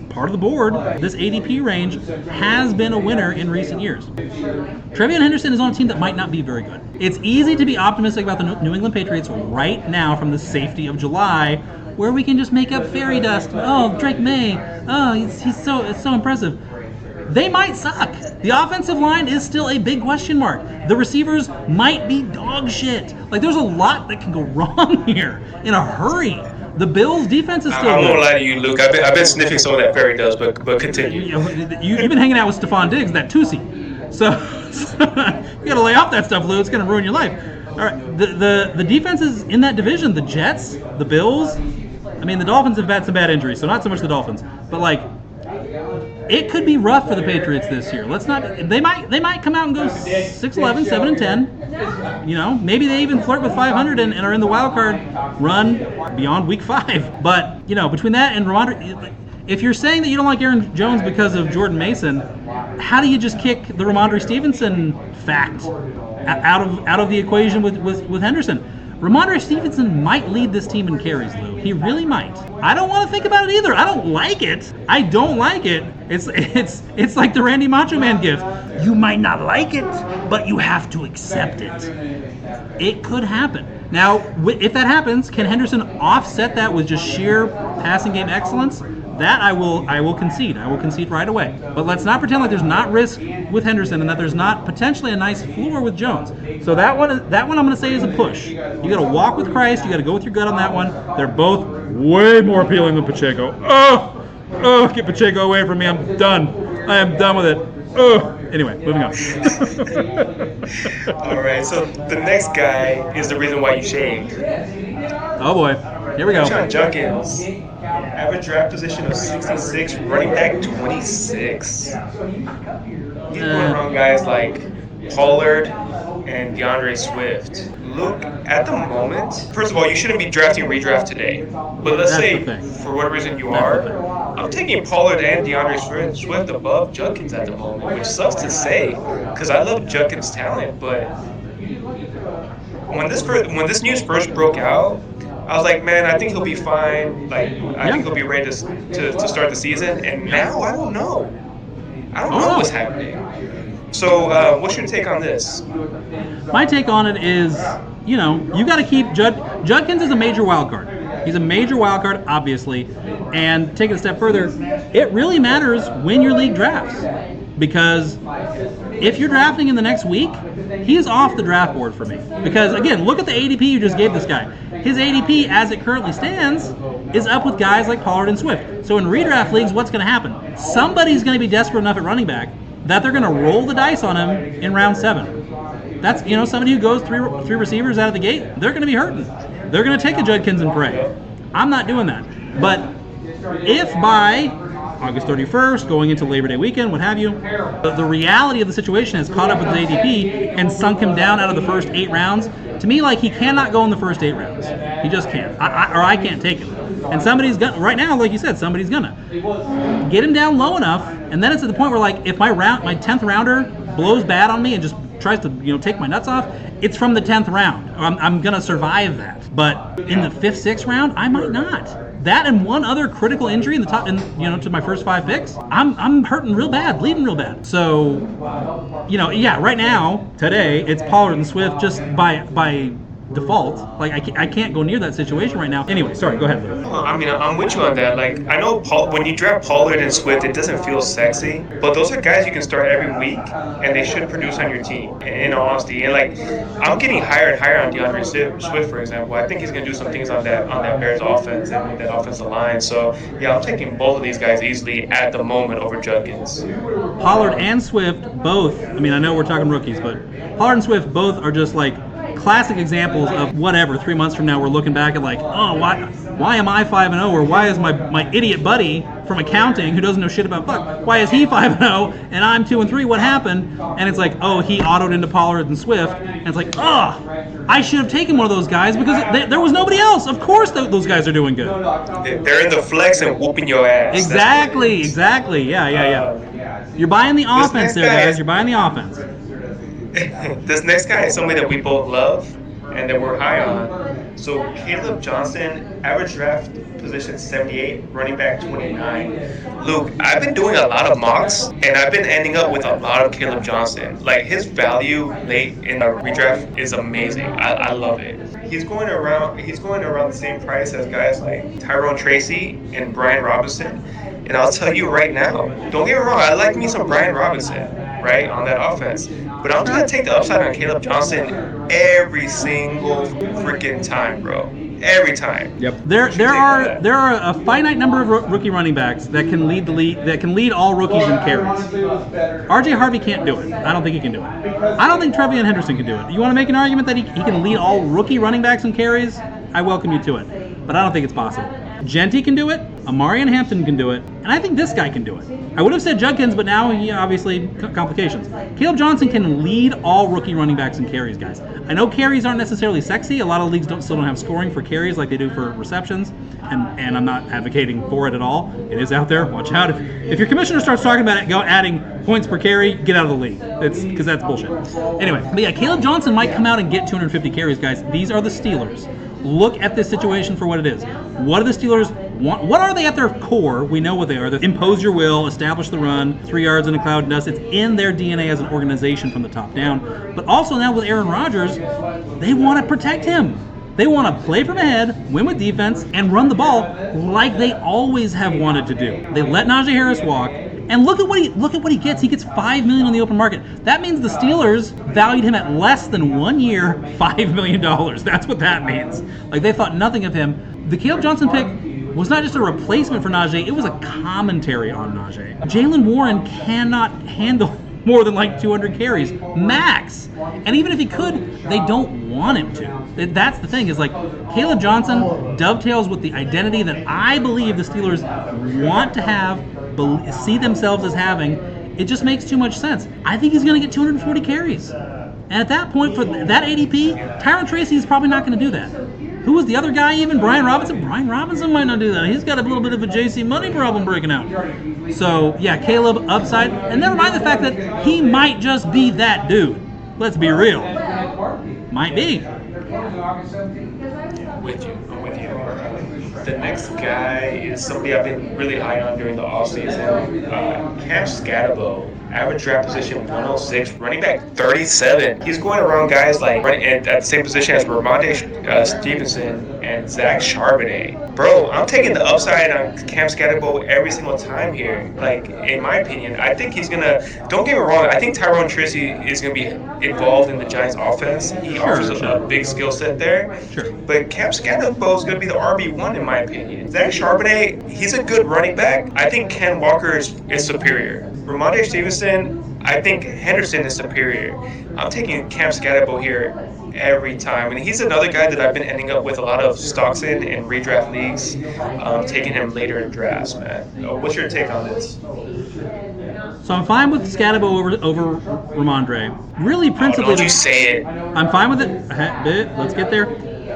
part of the board, this ADP range, has been a winner in recent years. TreVeyon Henderson is on a team that might not be very good. It's easy to be optimistic about the New England Patriots right now from the safety of July, where we can just make up fairy dust. Oh, Drake May. Oh, it's so impressive. They might suck. The offensive line is still a big question mark. The receivers might be dog shit. Like, there's a lot that can go wrong here in a hurry. The Bills' defense is still I'm good. gonna lie to you, Luke. I've been sniffing some of that fairy dust, but continue. You've been hanging out with Stephon Diggs, that Tusi. So you gotta lay off that stuff, Lou. It's gonna ruin your life. All right, the defenses in that division, the Jets, the Bills. I mean, the Dolphins have had some bad injuries, so not so much the Dolphins, but like, it could be rough for the Patriots this year. They might come out and go 6-11, 7-10. Maybe they even flirt with 500 and are in the wild card run beyond week 5. But, between that and Ramondre, if you're saying that you don't like Aaron Jones because of Jordan Mason, how do you just kick the Ramondre Stevenson fact out of the equation with Henderson? Ramondre Stevenson might lead this team in carries, Lou. He really might. I don't want to think about it either. I don't like it. It's like the Randy Macho Man gift. You might not like it, but you have to accept it. It could happen. Now, if that happens, can Henderson offset that with just sheer passing game excellence? That I will concede. I will concede right away. But let's not pretend like there's not risk with Henderson and that there's not potentially a nice floor with Jones. So that one I'm going to say is a push. You got to walk with Christ. You got to go with your gut on that one. They're both way more appealing than Pacheco. Oh, get Pacheco away from me. I'm done. I am done with it. Oh. Anyway, moving on. All right, so the next guy is the reason why you shaved. Oh boy, here we go. Judkins, average draft position of 66, running back 26. He's going around guys like Pollard and DeAndre Swift. Look, at the moment, first of all, you shouldn't be drafting redraft today. But let's say, for whatever reason you are, I'm taking Pollard and DeAndre Swift above Judkins at the moment, which sucks to say, because I love Judkins' talent. But when this news first broke out, I was like, man, I think he'll be fine. Like, I think he'll be ready to start the season. And now I don't know. I don't know what's happening. So, what's your take on this? My take on it is, you got to keep Judkins is a major wild card. He's a major wild card, obviously. And take it a step further, it really matters when your league drafts. Because if you're drafting in the next week, he's off the draft board for me. Because, again, look at the ADP you just gave this guy. His ADP, as it currently stands, is up with guys like Pollard and Swift. So in redraft leagues, what's going to happen? Somebody's going to be desperate enough at running back that they're going to roll the dice on him in round 7. That's, somebody who goes three receivers out of the gate, they're going to be hurting. They're going to take a Judkins and pray. I'm not doing that. But if by August 31st, going into Labor Day weekend, what have you, the reality of the situation has caught up with his ADP and sunk him down out of the first 8 rounds, to me, like, he cannot go in the first 8 rounds. He just can't. I can't take him. And somebody's gonna, right now, like you said, somebody's gonna get him down low enough, and then it's at the point where, like, if my 10th rounder blows bad on me and just tries to take my nuts off, it's from the 10th round. I'm gonna survive that. But in the 5th, 6th round, I might not. That and one other critical injury in the top, to my first 5 picks, I'm hurting real bad, bleeding real bad. So, right now, today, it's Pollard and Swift just by default. Like, I can't go near that situation right now. Anyway, sorry, go ahead, Lou. I mean, I'm with you on that. Like, I know when you draft Pollard and Swift, it doesn't feel sexy, but those are guys you can start every week, and they should produce on your team, in all honesty. And, like, I'm getting higher and higher on DeAndre Swift, for example. I think he's going to do some things on that Bears offense and that offensive line. So, yeah, I'm taking both of these guys easily at the moment over Judkins. Pollard and Swift both, I mean, I know we're talking rookies, but Pollard and Swift both are just like classic examples of whatever. 3 months from now, we're looking back at like, oh, why am I 5-0, or why is my idiot buddy from accounting who doesn't know shit about fuck, why is he 5-0 and I'm 2-3? What happened? And it's like, oh, he autoed into Pollard and Swift, and it's like, oh, I should have taken one of those guys because there was nobody else. Of course, those guys are doing good. They're in the flex and whooping your ass. Exactly. Yeah. You're buying the offense there, guys. You're buying the offense. This next guy is somebody that we both love and that we're high on. So Kaleb Johnson, average draft position 78, running back 29. Luke, I've been doing a lot of mocks, and I've been ending up with a lot of Kaleb Johnson. Like, his value late in the redraft is amazing. I love it. He's going around the same price as guys like Tyrone, Tracy, and Brian Robinson. And I'll tell you right now, don't get me wrong, I like me some Brian Robinson, right, on that offense. But I'm going to take the upside on Kaleb Johnson every single freaking time, bro. Every time. Yep. There are a finite number of rookie running backs that can lead all rookies in carries. RJ Harvey can't do it. I don't think he can do it. I don't think TreVeyon Henderson can do it. You want to make an argument that he can lead all rookie running backs in carries? I welcome you to it. But I don't think it's possible. Jeanty can do it. Omarion and Hampton can do it. And I think this guy can do it. I would have said Judkins, but now, obviously, complications. Kaleb Johnson can lead all rookie running backs in carries, guys. I know carries aren't necessarily sexy. A lot of leagues still don't have scoring for carries like they do for receptions. And I'm not advocating for it at all. It is out there. Watch out. If your commissioner starts talking about it, go adding points per carry, get out of the league. It's because that's bullshit. Anyway, but yeah, Kaleb Johnson might come out and get 250 carries, guys. These are the Steelers. Look at this situation for what it is. What do the Steelers want? What are they at their core? We know what they are. They impose your will, establish the run, 3 yards in a cloud of dust. It's in their DNA as an organization from the top down. But also now with Aaron Rodgers, they want to protect him. They want to play from ahead, win with defense, and run the ball like they always have wanted to do. They let Najee Harris walk. And look at what he gets. He gets $5 million on the open market. That means the Steelers valued him at less than 1 year, $5 million. That's what that means. Like, they thought nothing of him. The Kaleb Johnson pick was not just a replacement for Najee, it was a commentary on Najee. Jaylen Warren cannot handle more than like 200 carries max. And even if he could, they don't want him to. That's the thing, is like Kaleb Johnson dovetails with the identity that I believe the Steelers want to have, see themselves as having. It just makes too much sense. I think he's going to get 240 carries. And at that point, for that ADP, Tyrone Tracy is probably not going to do that. Who was the other guy even? Brian Robinson? Brian Robinson might not do that. He's got a little bit of a JC Money problem breaking out. So, yeah, Kaleb upside. And never mind the fact that he might just be that dude. Let's be real. Might be. I'm with you. The next guy is somebody I've been really high on during the offseason. Skattebo, average draft position 106, running back 37. He's going around guys like at the same position as Ramondre Stevenson and Zach Charbonnet. Bro, I'm taking the upside on Skattebo every single time here. Like, in my opinion, I think he's gonna. Don't get me wrong. I think Tyrone Tracy is gonna be involved in the Giants' offense. He offers a big skill set there. Sure. But Skattebo is gonna be the RB1 in my opinion. Zach Charbonnet, he's a good running back. I think Ken Walker is superior. Ramondre Stevenson, I think Henderson is superior. I'm taking Skattebo here every time. And he's another guy that I've been ending up with a lot of stocks in redraft leagues, taking him later in drafts, man. What's your take on this? So I'm fine with Skattebo over Ramondre. Really, principally. Don't you say it. I'm fine with it. Let's get there.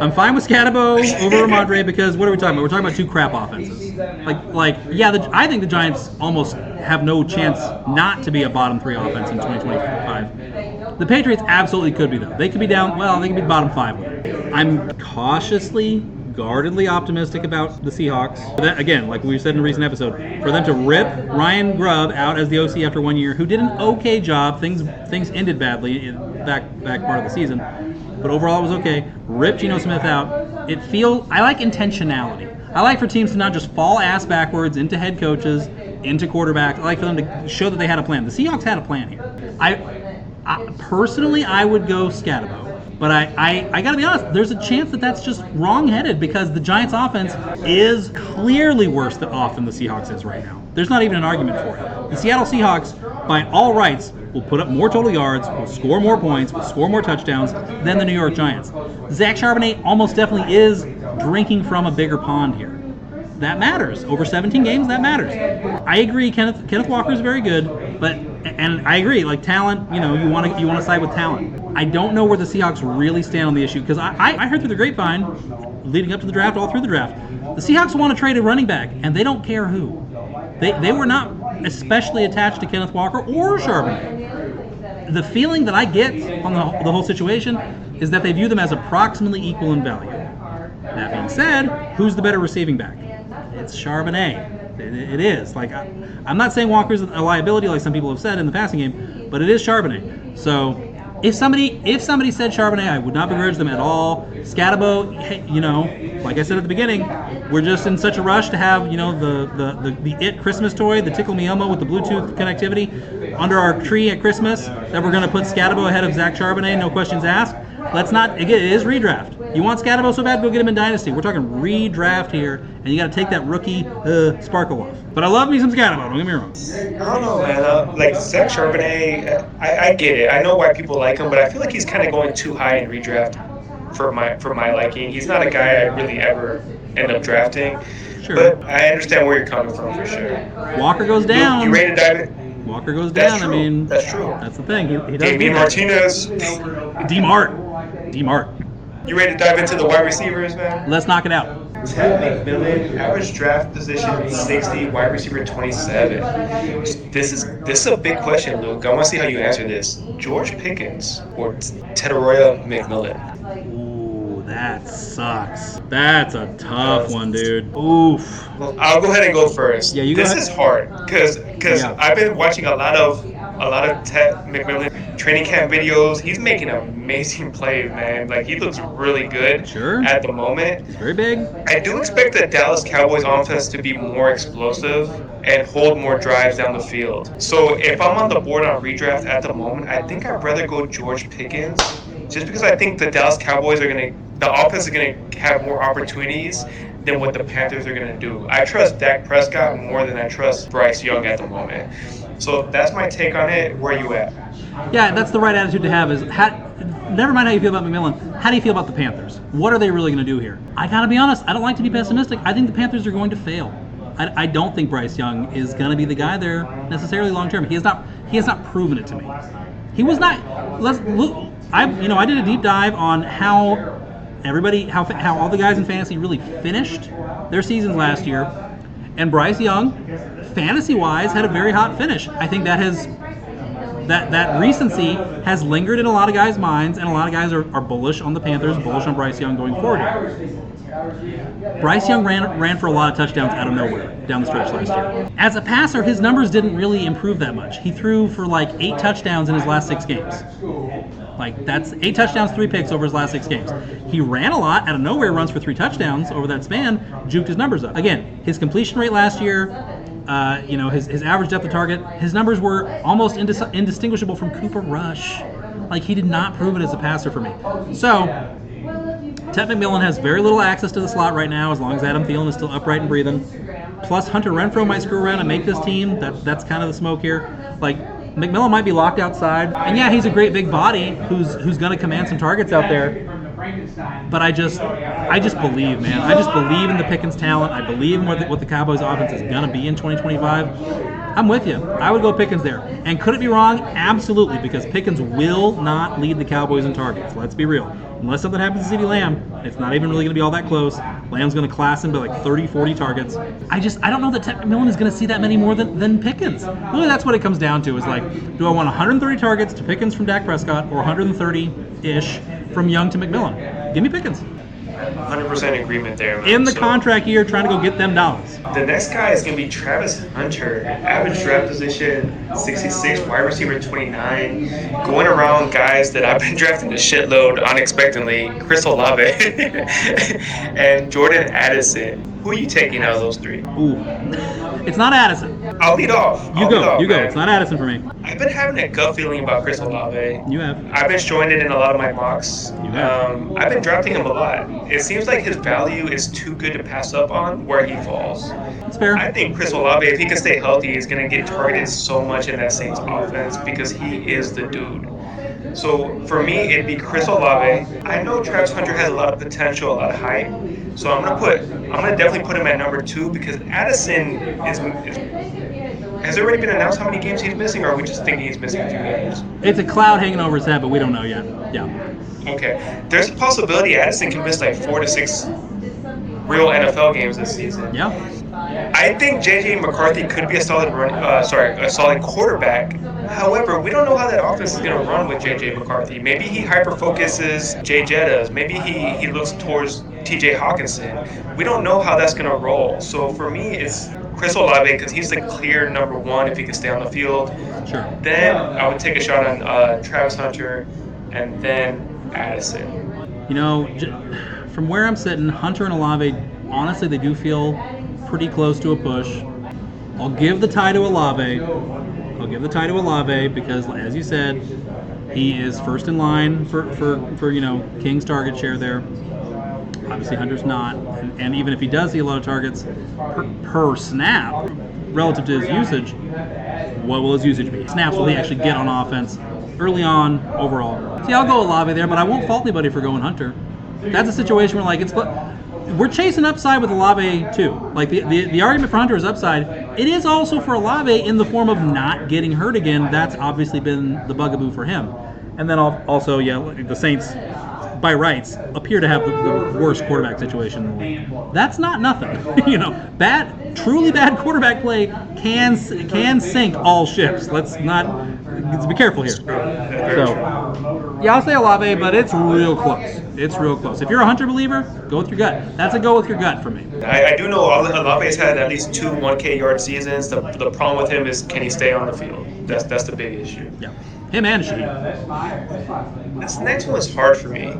I'm fine with Skattebo over Ramondre because what are we talking about? We're talking about two crap offenses. I think the Giants almost have no chance not to be a bottom 3 offense in 2025. The Patriots absolutely could be, though. They could be down, they could be bottom 5 with it. I'm cautiously, guardedly optimistic about the Seahawks. That, again, like we said in a recent episode, for them to rip Ryan Grubb out as the OC after 1 year, who did an okay job, things ended badly in back part of the season. but overall it was okay. Rip Geno Smith out. I like intentionality. I like for teams to not just fall ass backwards into head coaches, into quarterbacks. I like for them to show that they had a plan. The Seahawks had a plan here. I personally, I would go Skattebo. But I got to be honest, there's a chance that that's just wrong-headed because the Giants' offense is clearly worse off than the Seahawks is right now. There's not even an argument for it. The Seattle Seahawks, by all rights, will put up more total yards, will score more points, will score more touchdowns than the New York Giants. Zach Charbonnet almost definitely is drinking from a bigger pond here. That matters. Over 17 games, that matters. I agree, Kenneth Walker is very good, and I agree, like talent, you want to side with talent. I don't know where the Seahawks really stand on the issue because I heard through the grapevine, leading up to the draft, all through the draft, the Seahawks want to trade a running back, and they don't care who. They were not especially attached to Kenneth Walker or Charbonnet. The feeling that I get on the whole situation is that they view them as approximately equal in value. That being said, who's the better receiving back? It's Charbonnet. It is. Like I'm not saying Walker's a liability like some people have said in the passing game, but it is Charbonnet. So if somebody said Charbonnet, I would not begrudge them at all. Skattebo, like I said at the beginning, we're just in such a rush to have the It Christmas toy, the Tickle Me Elmo with the Bluetooth connectivity under our tree at Christmas that we're going to put Skattebo ahead of Zach Charbonnet, no questions asked. Let's not, again, it is redraft. You want Skattebo so bad, go get him in Dynasty. We're talking redraft here, and you got to take that rookie sparkle off. But I love me some Skattebo, don't get me wrong. I don't know, man. Like Zach Charbonnet, I get it. I know why people like him, but I feel like he's kind of going too high in redraft for my liking. He's not a guy I really ever end up drafting. Sure. But I understand where you're coming from for sure. Walker goes down. You ready to dive in? Walker goes down. True. I mean, that's true. That's the thing. He does. Damien Martinez. D-Mart. You ready to dive into the wide receivers, man? Let's knock it out. Ted McMillan, average draft position 60, wide receiver 27. This is a big question, Luke. I want to see how you answer this. George Pickens or Teteroya McMillan? Ooh, that sucks. That's a tough one, dude. Oof. Well, I'll go ahead and go first. Yeah, this is hard because I've been watching a lot of Ted McMillan training camp videos. He's making amazing plays, man. Like he looks really good at the moment. He's very big. I do expect the Dallas Cowboys offense to be more explosive and hold more drives down the field. So if I'm on the board on redraft at the moment, I think I'd rather go George Pickens just because I think the Dallas Cowboys the offense is gonna have more opportunities than what the Panthers are gonna do. I trust Dak Prescott more than I trust Bryce Young at the moment. So that's my take on it. Where are you at? Yeah, that's the right attitude to have. Never mind how you feel about McMillan. How do you feel about the Panthers? What are they really going to do here? I got to be honest. I don't like to be pessimistic. I think the Panthers are going to fail. I don't think Bryce Young is going to be the guy there necessarily long term. He has not proven it to me. He was not. Let's look. I did a deep dive on how all the guys in fantasy really finished their seasons last year, and Bryce Young, fantasy-wise, had a very hot finish. I think that recency has lingered in a lot of guys' minds, and a lot of guys are bullish on the Panthers, bullish on Bryce Young going forward here. Bryce Young ran for a lot of touchdowns out of nowhere down the stretch last year. As a passer, his numbers didn't really improve that much. He threw for like 8 touchdowns in his last 6 games. Like that's 8 touchdowns, 3 picks over his last 6 games. He ran a lot out of nowhere, runs for 3 touchdowns over that span, juked his numbers up. Again, his completion rate last year, his average depth of target, his numbers were almost indistinguishable from Cooper Rush. Like he did not prove it as a passer for me. So Ted McMillan has very little access to the slot right now, as long as Adam Thielen is still upright and breathing. Plus Hunter Renfrow might screw around and make this team. That's kind of the smoke here. Like McMillan might be locked outside, and yeah, he's a great big body who's going to command some targets out there. But I just believe, man. I just believe in the Pickens talent. I believe in what the Cowboys offense is going to be in 2025. I'm with you. I would go Pickens there. And could it be wrong? Absolutely, because Pickens will not lead the Cowboys in targets. Let's be real. Unless something happens to CeeDee Lamb, it's not even really going to be all that close. Lamb's going to class him by like 30, 40 targets. I don't know that Ted McMillan is going to see that many more than Pickens. Really, that's what it comes down to is like, do I want 130 targets to Pickens from Dak Prescott or 130-ish from Young to McMillan? Give me Pickens. 100% agreement there, man. In the So, contract year, trying to go get them dollars. the next guy is going to be Travis Hunter. Average draft position 66, wide receiver 29. Going around guys that I've been drafting a shitload unexpectedly. Chris Olave and Jordan Addison. Who are you taking out of those three? Ooh. It's not Addison. I'll lead off. You go. Man. It's not Addison for me. I've been having a gut feeling about Chris Olave. You have. I've been showing it in a lot of my mocks. You have. I've been drafting him a lot. It seems like his value is too good to pass up on where he falls. It's fair. I think Chris Olave, if he can stay healthy, is going to get targeted so much in that Saints offense because he is the dude. So for me, it'd be Chris Olave. I know Travis Hunter has a lot of potential, a lot of hype. So I'm gonna definitely put him at number 2 because Addison is has it already been announced how many games he's missing, or are we just thinking he's missing a few games? It's a cloud hanging over his head, but we don't know yet. Yeah. Okay. There's a possibility Addison can miss like 4 to 6 real NFL games this season. Yeah. I think J.J. McCarthy could be a solid quarterback. However, we don't know how that offense is going to run with J.J. McCarthy. Maybe he hyper-focuses Jay Jettas. Maybe he looks towards T.J. Hawkinson. We don't know how that's going to roll. So for me, it's Chris Olave because he's the clear number 1 if he can stay on the field. Sure. Then I would take a shot on Travis Hunter and then Addison. You know, from where I'm sitting, Hunter and Olave, honestly, they do feel pretty close to a push. I'll give the tie to Olave. Because, as you said, he is first in line for King's target share there. Obviously, Hunter's not. And even if he does see a lot of targets per snap relative to his usage, what will his usage be? Snaps will he actually get on offense early on overall? See, I'll go Olave there, but I won't fault anybody for going Hunter. That's a situation where, we're chasing upside with Olave too. Like the argument for Hunter is upside. It is also for Olave in the form of not getting hurt again. That's obviously been the bugaboo for him. And then also, the Saints, by rights, appear to have the worst quarterback situation in the league. That's not nothing. Truly bad quarterback play can sink all ships. Let's be careful here. So, I'll say Olave, but it's real close. If you're a Hunter believer, go with your gut. That's a go with your gut for me. I do know Olave's had at least 2 1K yard seasons. The problem with him is can he stay on the field? That's the big issue. Yeah. Him and she. This next one is hard for me.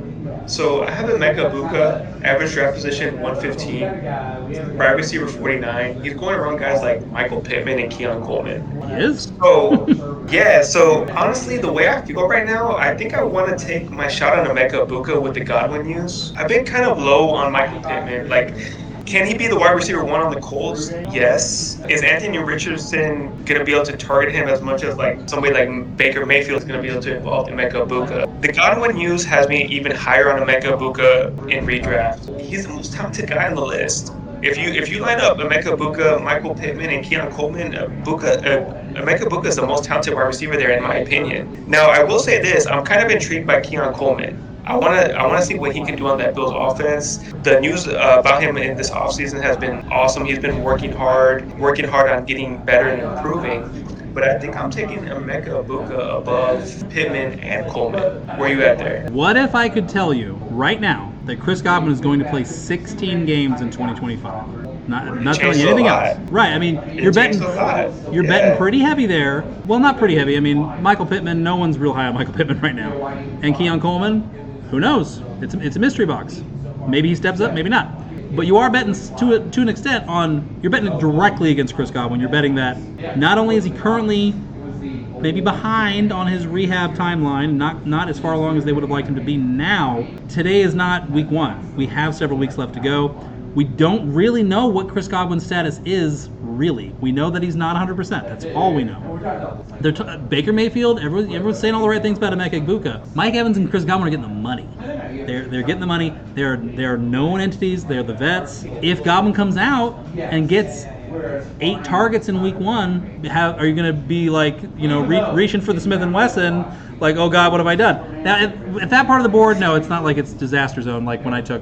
So I have Emeka Egbuka, average draft position 115, wide receiver 49. He's going around guys like Michael Pittman and Keon Coleman. He is? So honestly, the way I feel right now, I think I want to take my shot on Emeka Egbuka with the Godwin use. I've been kind of low on Michael Pittman. Can he be the wide receiver 1 on the Colts? Yes. Is Anthony Richardson going to be able to target him as much as somebody like Baker Mayfield is going to be able to involve Emeka Egbuka? The Godwin use has me even higher on Emeka Egbuka in redraft. He's the most talented guy on the list. If you line up Emeka Egbuka, Michael Pittman, and Keon Coleman, Emeka Egbuka is the most talented wide receiver there in my opinion. Now I will say this: I'm kind of intrigued by Keon Coleman. I want to see what he can do on that Bills offense. The news about him in this offseason has been awesome. He's been working hard on getting better and improving. But I think I'm taking Emeka Egbuka above Pittman and Coleman. Where are you at there? What if I could tell you right now that Chris Godwin is going to play 16 games in 2025? Not telling you anything else. Right. I mean, you're betting pretty heavy there. Well, not pretty heavy. I mean, Michael Pittman, no one's real high on Michael Pittman right now. And Keon Coleman, who knows? It's a mystery box. Maybe he steps up, maybe not. But you are betting to an extent you're betting directly against Chris Godwin. You're betting that not only is he currently maybe behind on his rehab timeline, not as far along as they would have liked him to be now. Today is not week 1. We have several weeks left to go. We don't really know what Chris Godwin's status is, really. We know that he's not 100%. That's all we know. Baker Mayfield, everyone's saying all the right things about Emeka Egbuka. Mike Evans and Chris Godwin are getting the money. They're getting the money. They're known entities. They're the vets. If Godwin comes out and gets 8 targets in week 1, are you going to be reaching for the Smith & Wesson, like, oh God, what have I done? Now, at that part of the board, no, it's not like it's disaster zone like when I took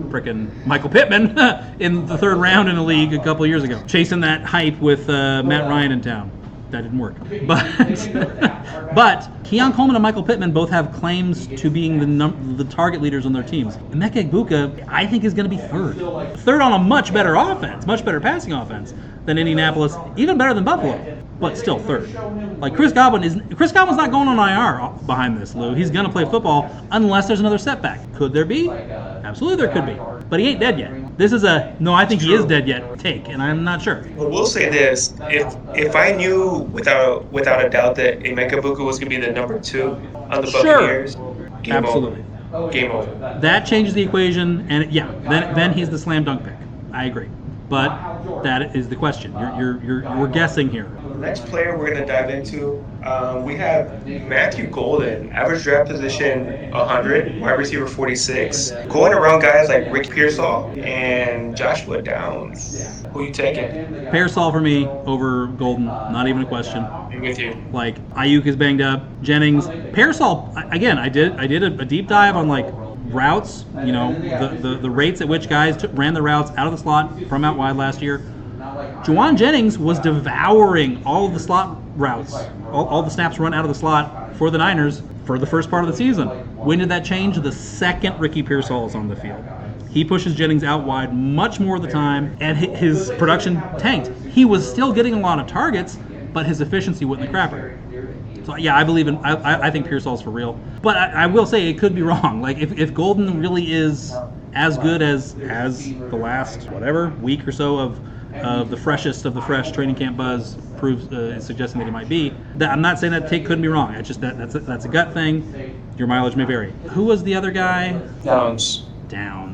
frickin' Michael Pittman in the 3rd round in the league a couple of years ago, chasing that hype with Matt Ryan in town. that didn't work. But but Keon Coleman and Michael Pittman both have claims to being the target leaders on their teams. Emeka Egbuka, I think, is going to be third. Third on a much better offense, much better passing offense than Indianapolis, even better than Buffalo, but still third. Like Chris Godwin's not going on IR behind this, Lou. He's going to play football unless there's another setback. Could there be? Absolutely there could be. But he ain't dead yet. This is a no, I think he is dead yet take, and I'm not sure. Well, we'll say this: if I knew without a doubt that Emeka Egbuka was going to be the number 2 on the Buccaneers, absolutely, game over. That changes the equation, and then he's the slam dunk pick. I agree, but that is the question. We're guessing here. Next player we're going to dive into, we have Matthew Golden, average draft position 100, wide receiver 46. Going around guys like Rick Pearsall and Joshua Downs. Who you taking? Pearsall for me over Golden, not even a question. I'm with you. Like Ayuk is banged up, Jennings, Pearsall. Again, I did a deep dive on like routes. You know, the rates at which guys ran the routes out of the slot from out wide last year. Jauan Jennings was devouring all of the slot routes, all the snaps run out of the slot for the Niners for the first part of the season. When did that change? The second Ricky Pearsall is on the field. He pushes Jennings out wide much more of the time, and his production tanked. He was still getting a lot of targets, but his efficiency went in the crapper. So yeah, I think Pearsall's for real. But I will say it could be wrong. Like if Golden really is as good as the last week or so of the freshest of the fresh training camp buzz proves suggesting that he might be. I'm not saying that take couldn't be wrong. It's just that's a gut thing. Your mileage may vary. Who was the other guy? Downs.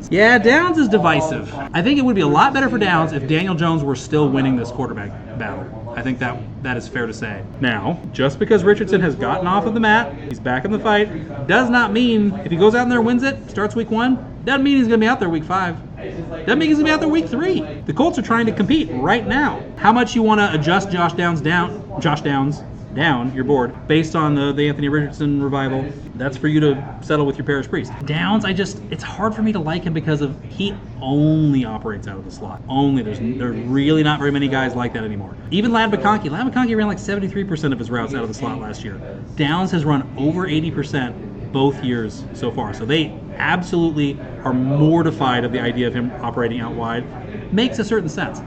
Yeah, Downs is divisive. I think it would be a lot better for Downs if Daniel Jones were still winning this quarterback battle. I think that is fair to say. Now, just because Richardson has gotten off of the mat, he's back in the fight, does not mean if he goes out there and wins it, starts week 1, doesn't mean he's going to be out there week 5. Doesn't mean he's going to be out there week 3. The Colts are trying to compete right now. How much you want to adjust Josh Downs down your board based on the Anthony Richardson revival, that's for you to settle with your parish priest. Downs, it's hard for me to like him because he only operates out of the slot. There's really not very many guys like that anymore. Even Ladd McConkey ran like 73% of his routes out of the slot last year. Downs has run over 80% both years so far. So they absolutely are mortified of the idea of him operating out wide. Makes a certain sense.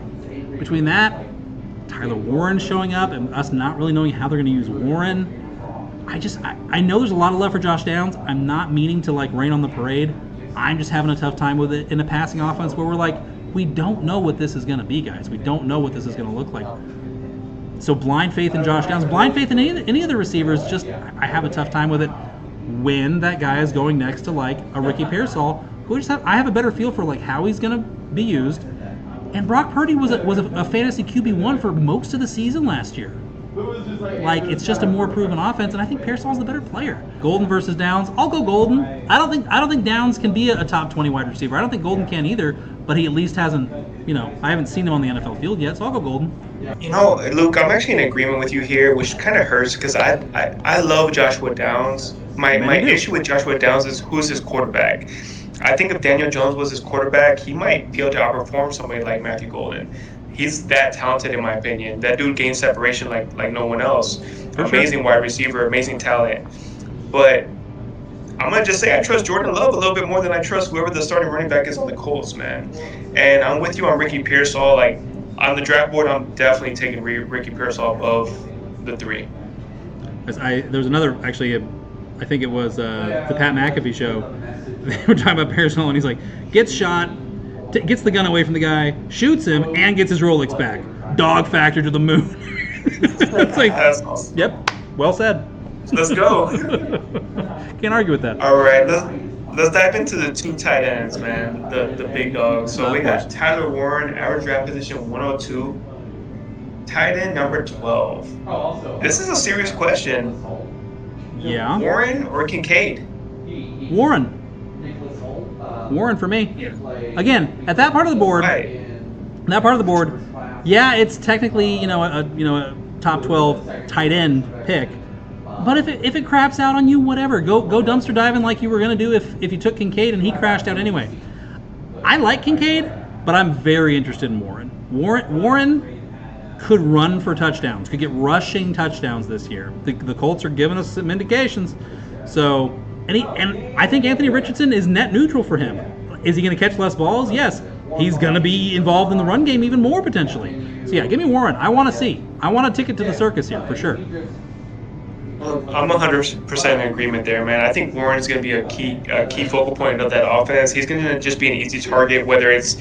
Between that, Tyler Warren showing up and us not really knowing how they're going to use Warren, I know there's a lot of love for Josh Downs. I'm not meaning to like rain on the parade. I'm just having a tough time with it in a passing offense where we're like, we don't know what this is going to be, guys. We don't know what this is going to look like. So blind faith in Josh Downs, blind faith in any of the receivers, just I have a tough time with it when that guy is going next to like a Ricky Pearsall, who I have a better feel for like how he's going to be used. And Brock Purdy was a fantasy QB1 for most of the season last year. Like, it's just a more proven offense, and I think Pearsall's the better player. Golden versus Downs, I'll go Golden. I don't think Downs can be a top 20 wide receiver. I don't think Golden can either, but he at least hasn't, I haven't seen him on the NFL field yet, so I'll go Golden. Luke, I'm actually in agreement with you here, which kind of hurts because I love Joshua Downs. My issue with Joshua Downs is who's his quarterback. I think if Daniel Jones was his quarterback, he might be able to outperform somebody like Matthew Golden. He's that talented, in my opinion. That dude gains separation like no one else. Amazing wide receiver, amazing talent. But I'm going to just say I trust Jordan Love a little bit more than I trust whoever the starting running back is on the Colts, man. And I'm with you on Ricky Pearsall. Like, on the draft board, I'm definitely taking Ricky Pearsall above the 3. There's another, actually, I think it was the Pat McAfee show. They were talking about Pearsall, and he's like, gets shot, gets the gun away from the guy, shoots him, and gets his Rolex back. Dog factor to the moon. It's like, that's awesome. Yep, well said. Let's go. Can't argue with that. All right, let's dive into the 2 tight ends, man, the big dogs. So we got Tyler Warren, average draft position 102, tight end number 12. This is a serious question. Yeah. Warren or Kincaid? Warren for me. Yeah. Again, at that part of the board, yeah, it's technically a top 12 tight end pick. But if it craps out on you, whatever. Go dumpster diving like you were gonna do if you took Kincaid and he crashed out anyway. I like Kincaid, but I'm very interested in Warren. Warren could run for touchdowns, could get rushing touchdowns this year. The Colts are giving us some indications. So, and I think Anthony Richardson is net neutral for him. Is he going to catch less balls? Yes. He's going to be involved in the run game even more potentially. So yeah, give me Warren. I want to see. I want a ticket to the circus here for sure. Well, I'm 100% in agreement there, man. I think Warren is going to be a key focal point of that offense. He's going to just be an easy target, whether it's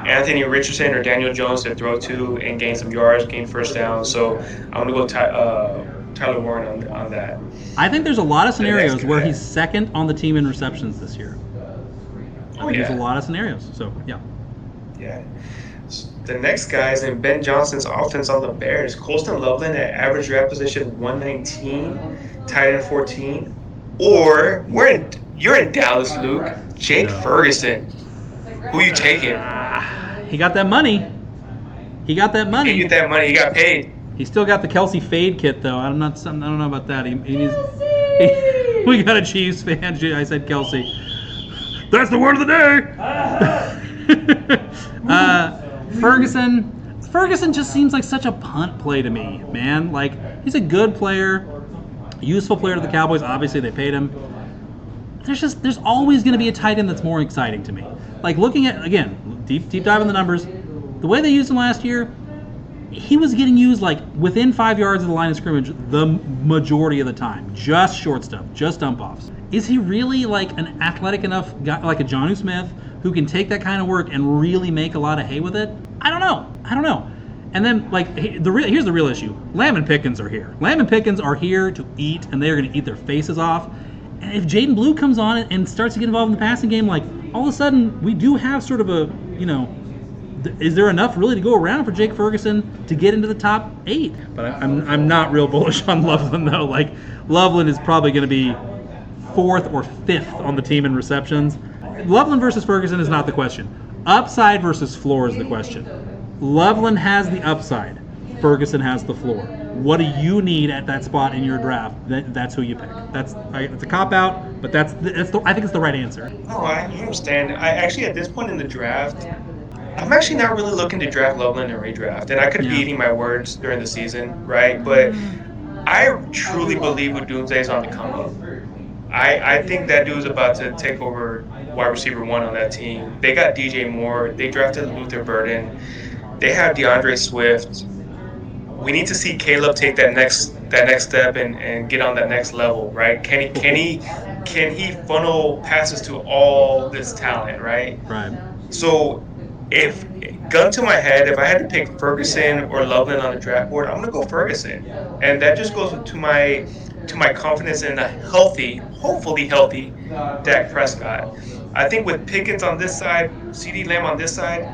Anthony Richardson or Daniel Jones to throw to and gain some yards, gain first down. So I'm going to go Tyler Warren on that. I think there's a lot of scenarios where he's second on the team in receptions this year. There's a lot of scenarios. So, yeah. Yeah. The next guy is in Ben Johnson's offense on the Bears. Colston Loveland at average draft position 119, tight end 14. Or you're in Dallas, Luke. Jake Ferguson. Who you taking? He got that money. He got that money. He got paid. He still got the Kelsey fade kit though. I don't know about that. We got a Chiefs fan. I said Kelsey. That's the word of the day. Ferguson just seems like such a punt play to me, man. Like, he's a good player, useful player to the Cowboys. Obviously, they paid him. There's always going to be a tight end that's more exciting to me. Like, looking at, again, deep dive in the numbers, the way they used him last year, he was getting used like within 5 yards of the line of scrimmage the majority of the time. Just short stuff, just dump offs. Is he really like an athletic enough guy, like a Jonnu Smith, who can take that kind of work and really make a lot of hay with it? I don't know. And then, like, here's the real issue. Lamb and Pickens are here. Lamb and Pickens are here to eat, and they are going to eat their faces off. And if Jaden Blue comes on and starts to get involved in the passing game, like, all of a sudden, we do have sort of a, is there enough really to go around for Jake Ferguson to get into the top 8? But I'm not real bullish on Loveland, though. Like, Loveland is probably going to be 4th or 5th on the team in receptions. Loveland versus Ferguson is not the question. Upside versus floor is the question. Loveland has the upside. Ferguson has the floor. What do you need at that spot in your draft? That's who you pick. It's a cop-out, but I think it's the right answer. Oh, I understand. I actually, at this point in the draft, I'm actually not really looking to draft Loveland and redraft. And I could be eating my words during the season, right? But I truly believe with Doomsday is on the come up. I think that dude's about to take over wide receiver 1 on that team. They got DJ Moore. They drafted Luther Burden. They have DeAndre Swift. We need to see Kaleb take that next step and get on that next level, right? Can he funnel passes to all this talent, right? Right. So if gun to my head, if I had to pick Ferguson or Loveland on the draft board, I'm gonna go Ferguson, and that just goes to my confidence in a hopefully healthy Dak Prescott. I think with Pickens on this side, CeeDee Lamb on this side,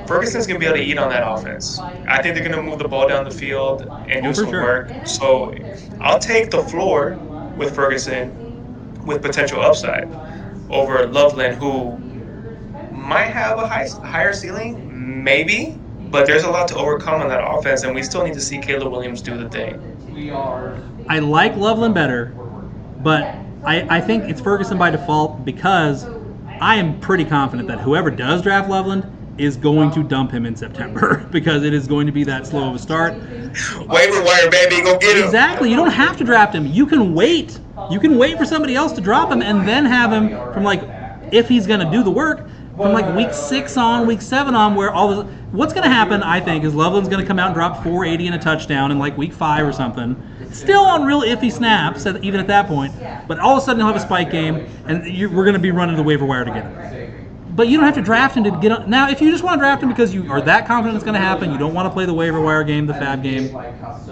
Ferguson's going to be able to eat on that offense. I think they're going to move the ball down the field and do some work. So I'll take the floor with Ferguson with potential upside over Loveland, who might have a higher ceiling, maybe, but there's a lot to overcome on that offense, and we still need to see Caleb Williams do the thing. I like Loveland better, but I think it's Ferguson by default because I am pretty confident that whoever does draft Loveland is going to dump him in September because it is going to be that slow of a start. Waiver wire, baby, go get him. Exactly. You don't have to draft him. You can wait. You can wait for somebody else to drop him and then have him from, like, if he's going to do the work, from like week 6 on, week 7 on, where what's going to happen, I think, is Loveland's going to come out and drop 480 and a touchdown in like week 5 or something. Still on real iffy snaps, even at that point, but all of a sudden he'll have a spike game, and we're going to be running the waiver wire to get him. But you don't have to draft him to get on. Now, if you just want to draft him because you are that confident it's going to happen, you don't want to play the waiver wire game, the fab game,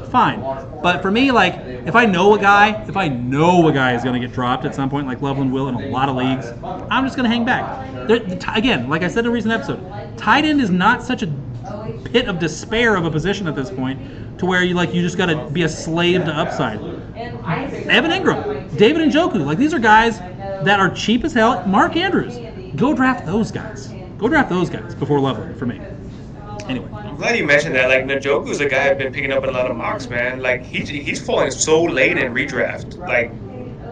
fine. But for me, like, if I know a guy is going to get dropped at some point, like Loveland will in a lot of leagues, I'm just going to hang back. Again, like I said in a recent episode, tight end is not such a pit of despair of a position at this point to where you just got to be a slave to upside. Evan Ingram, David Njoku, like, these are guys that are cheap as hell. Mark Andrews. Go draft those guys. Before Loveland for me. Anyway. I'm glad you mentioned that. Like, Njoku's a guy I've been picking up in a lot of mocks, man. Like, he's falling so late in redraft. Like,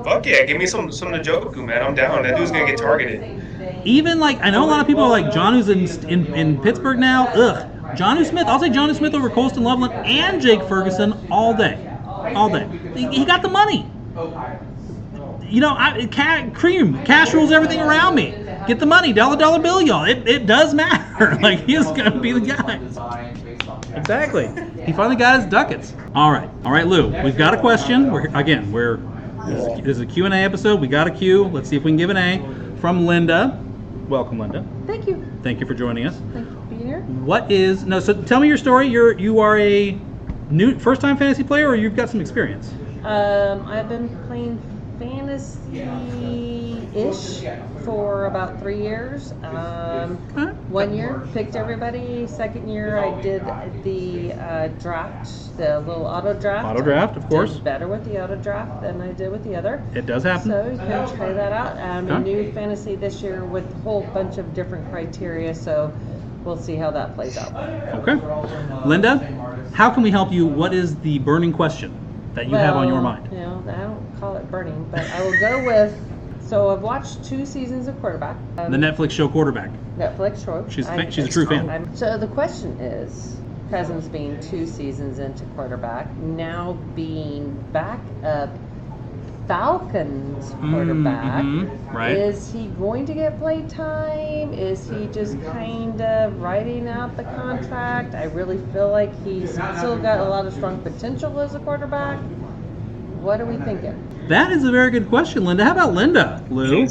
fuck yeah, give me some Njoku, man. I'm down. That dude's gonna get targeted. Even, like, I know a lot of people are like, John who's in Pittsburgh now. Ugh. Jonnu Smith. I'll take Jonnu Smith over Colston Loveland and Jake Ferguson all day. All day. He got the money. You know, cash rules everything around me. Get the money, dollar bill, y'all. It does matter. Like, he is going to be the guy. Exactly. He finally got his ducats. All right, Lou. We've got a question. This is a Q&A episode. We got a Q. Let's see if we can give an A from Linda. Welcome, Linda. Thank you. Thank you for joining us. Thank you for being here. So tell me your story. You are a new first-time fantasy player, or you've got some experience? I've been playing fantasy-ish for about 3 years. 1 year, picked everybody. Second year, I did the draft, the little auto draft. Auto draft, of course. Did better with the auto draft than I did with the other. It does happen. So you can try that out. I'm a new fantasy this year with a whole bunch of different criteria, so we'll see how that plays out. Okay. Linda, how can we help you? What is the burning question that you have on your mind? You know, I don't call it burning, but I will go with, so I've watched 2 seasons of Quarterback. The Netflix show Quarterback. Netflix show. She's a true fan. So the question is, Cousins being 2 seasons into Quarterback, now being backup Falcons quarterback, right. Is he going to get play time? Is he just kind of writing out the contract? I really feel like he's still got a lot of strong potential as a quarterback. What are we thinking? That is a very good question, Linda. How about Linda, Lou?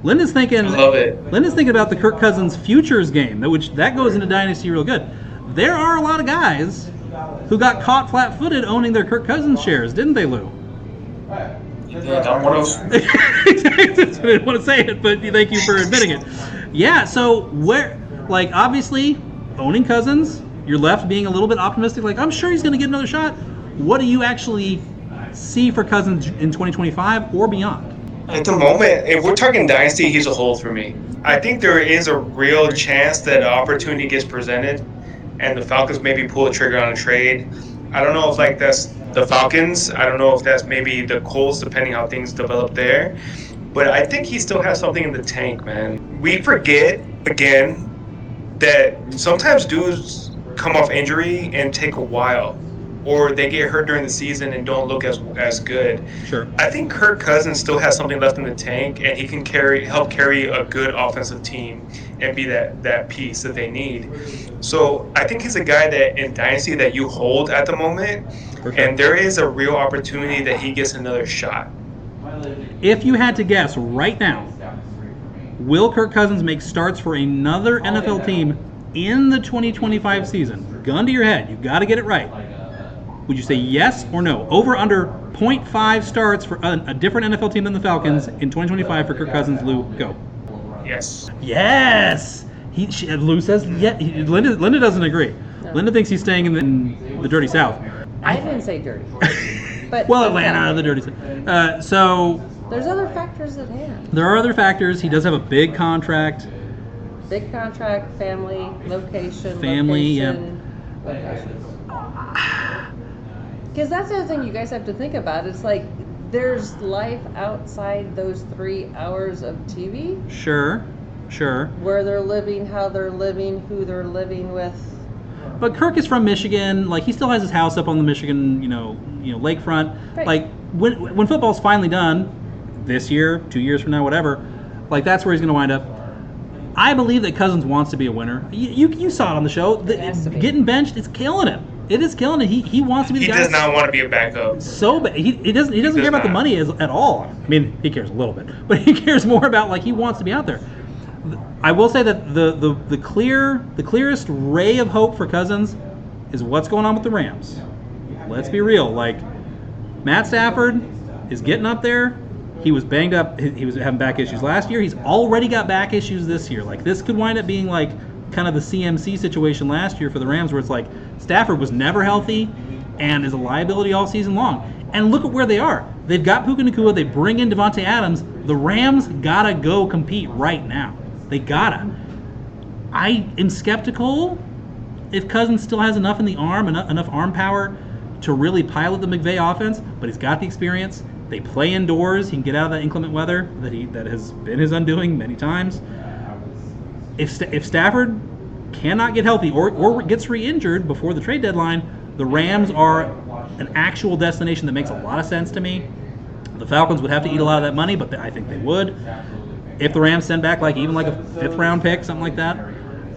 Linda's thinking. I love it. Linda's thinking about the Kirk Cousins futures game, that goes into Dynasty real good. There are a lot of guys who got caught flat-footed owning their Kirk Cousins shares, didn't they, Lou? Yeah, don't want to. I didn't want to say it, but thank you for admitting it. Yeah, so obviously, owning Cousins, you're left being a little bit optimistic, like, I'm sure he's going to get another shot. What do you actually see for Cousins in 2025 or beyond? At the moment, if we're talking Dynasty, he's a hold for me. I think there is a real chance that an opportunity gets presented and the Falcons maybe pull the trigger on a trade. I don't know if that's the Falcons. I don't know if that's maybe the Colts, depending how things develop there. But I think he still has something in the tank, man. We forget, again, that sometimes dudes come off injury and take a while. Or they get hurt during the season and don't look as good. Sure. I think Kirk Cousins still has something left in the tank, and he can help carry a good offensive team and be that piece that they need. So I think he's a guy that in Dynasty that you hold at the moment, and there is a real opportunity that he gets another shot. If you had to guess right now, will Kirk Cousins make starts for another NFL team in the 2025 season? Gun to your head, you've got to get it right. Would you say yes or no? Over under 0.5 starts for a different NFL team than the Falcons in 2025 for Kirk Cousins. Lou, go. Yes. Yes. Lou says yeah. Linda doesn't agree. No. Linda thinks he's staying in the dirty South. I didn't say dirty. But well, Atlanta, the dirty South. So there's other factors at hand. There are other factors. He does have a big contract. Big contract, family, location. Location. Because that's the other thing you guys have to think about. It's like there's life outside those 3 hours of TV. Sure. Where they're living, how they're living, who they're living with. But Kirk is from Michigan. Like, he still has his house up on the Michigan, lakefront. Right. Like, when football's finally done, this year, 2 years from now, whatever, like, that's where he's going to wind up. I believe that Cousins wants to be a winner. You saw it on the show. Getting benched is killing him. It is killing him. He wants to be the guy. He does not want to be a backup. So bad. He doesn't care about the money at all. I mean, he cares a little bit, but he cares more about, like, he wants to be out there. I will say that the clearest ray of hope for Cousins is what's going on with the Rams. Let's be real. Like, Matt Stafford is getting up there. He was banged up. He was having back issues last year. He's already got back issues this year. Like, this could wind up being like kind of the CMC situation last year for the Rams, where it's like Stafford was never healthy and is a liability all season long. And look at where they are. They've got Puka Nacua. They bring in Devontae Adams. The Rams gotta go compete right now. They gotta. I am skeptical if Cousins still has enough in the arm, enough arm power to really pilot the McVay offense, but he's got the experience. They play indoors. He can get out of that inclement weather that has been his undoing many times. If Stafford cannot get healthy or gets re-injured before the trade deadline, the Rams are an actual destination that makes a lot of sense to me. The Falcons would have to eat a lot of that money, but I think they would. If the Rams send back even like a 5th round pick, something like that.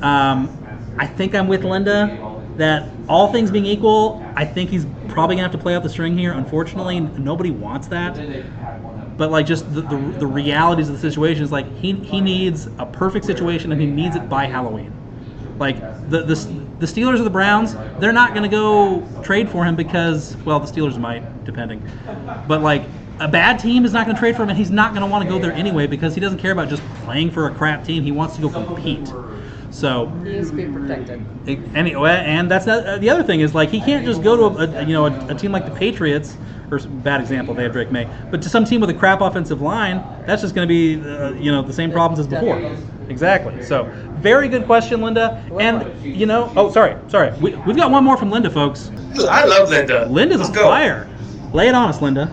I think I'm with Linda that all things being equal, I think he's probably going to have to play out the string here. Unfortunately, nobody wants that. But like just the realities of the situation is like he needs a perfect situation and he needs it by Halloween. Like the Steelers or the Browns, they're not going to go trade for him because, well, the Steelers might, depending. But like a bad team is not going to trade for him, and he's not going to want to go there anyway because he doesn't care about just playing for a crap team. He wants to go compete. So he needs to be protected. Anyway, and that's not, the other thing is like he can't just go to a team like the Patriots, or bad example, they have Drake May, but to some team with a crap offensive line, that's just going to be the same problems as before. Exactly. So very good question, Linda. And sorry, we've got one more from Linda, folks. I love Linda. Linda's on fire. Lay it on us, Linda.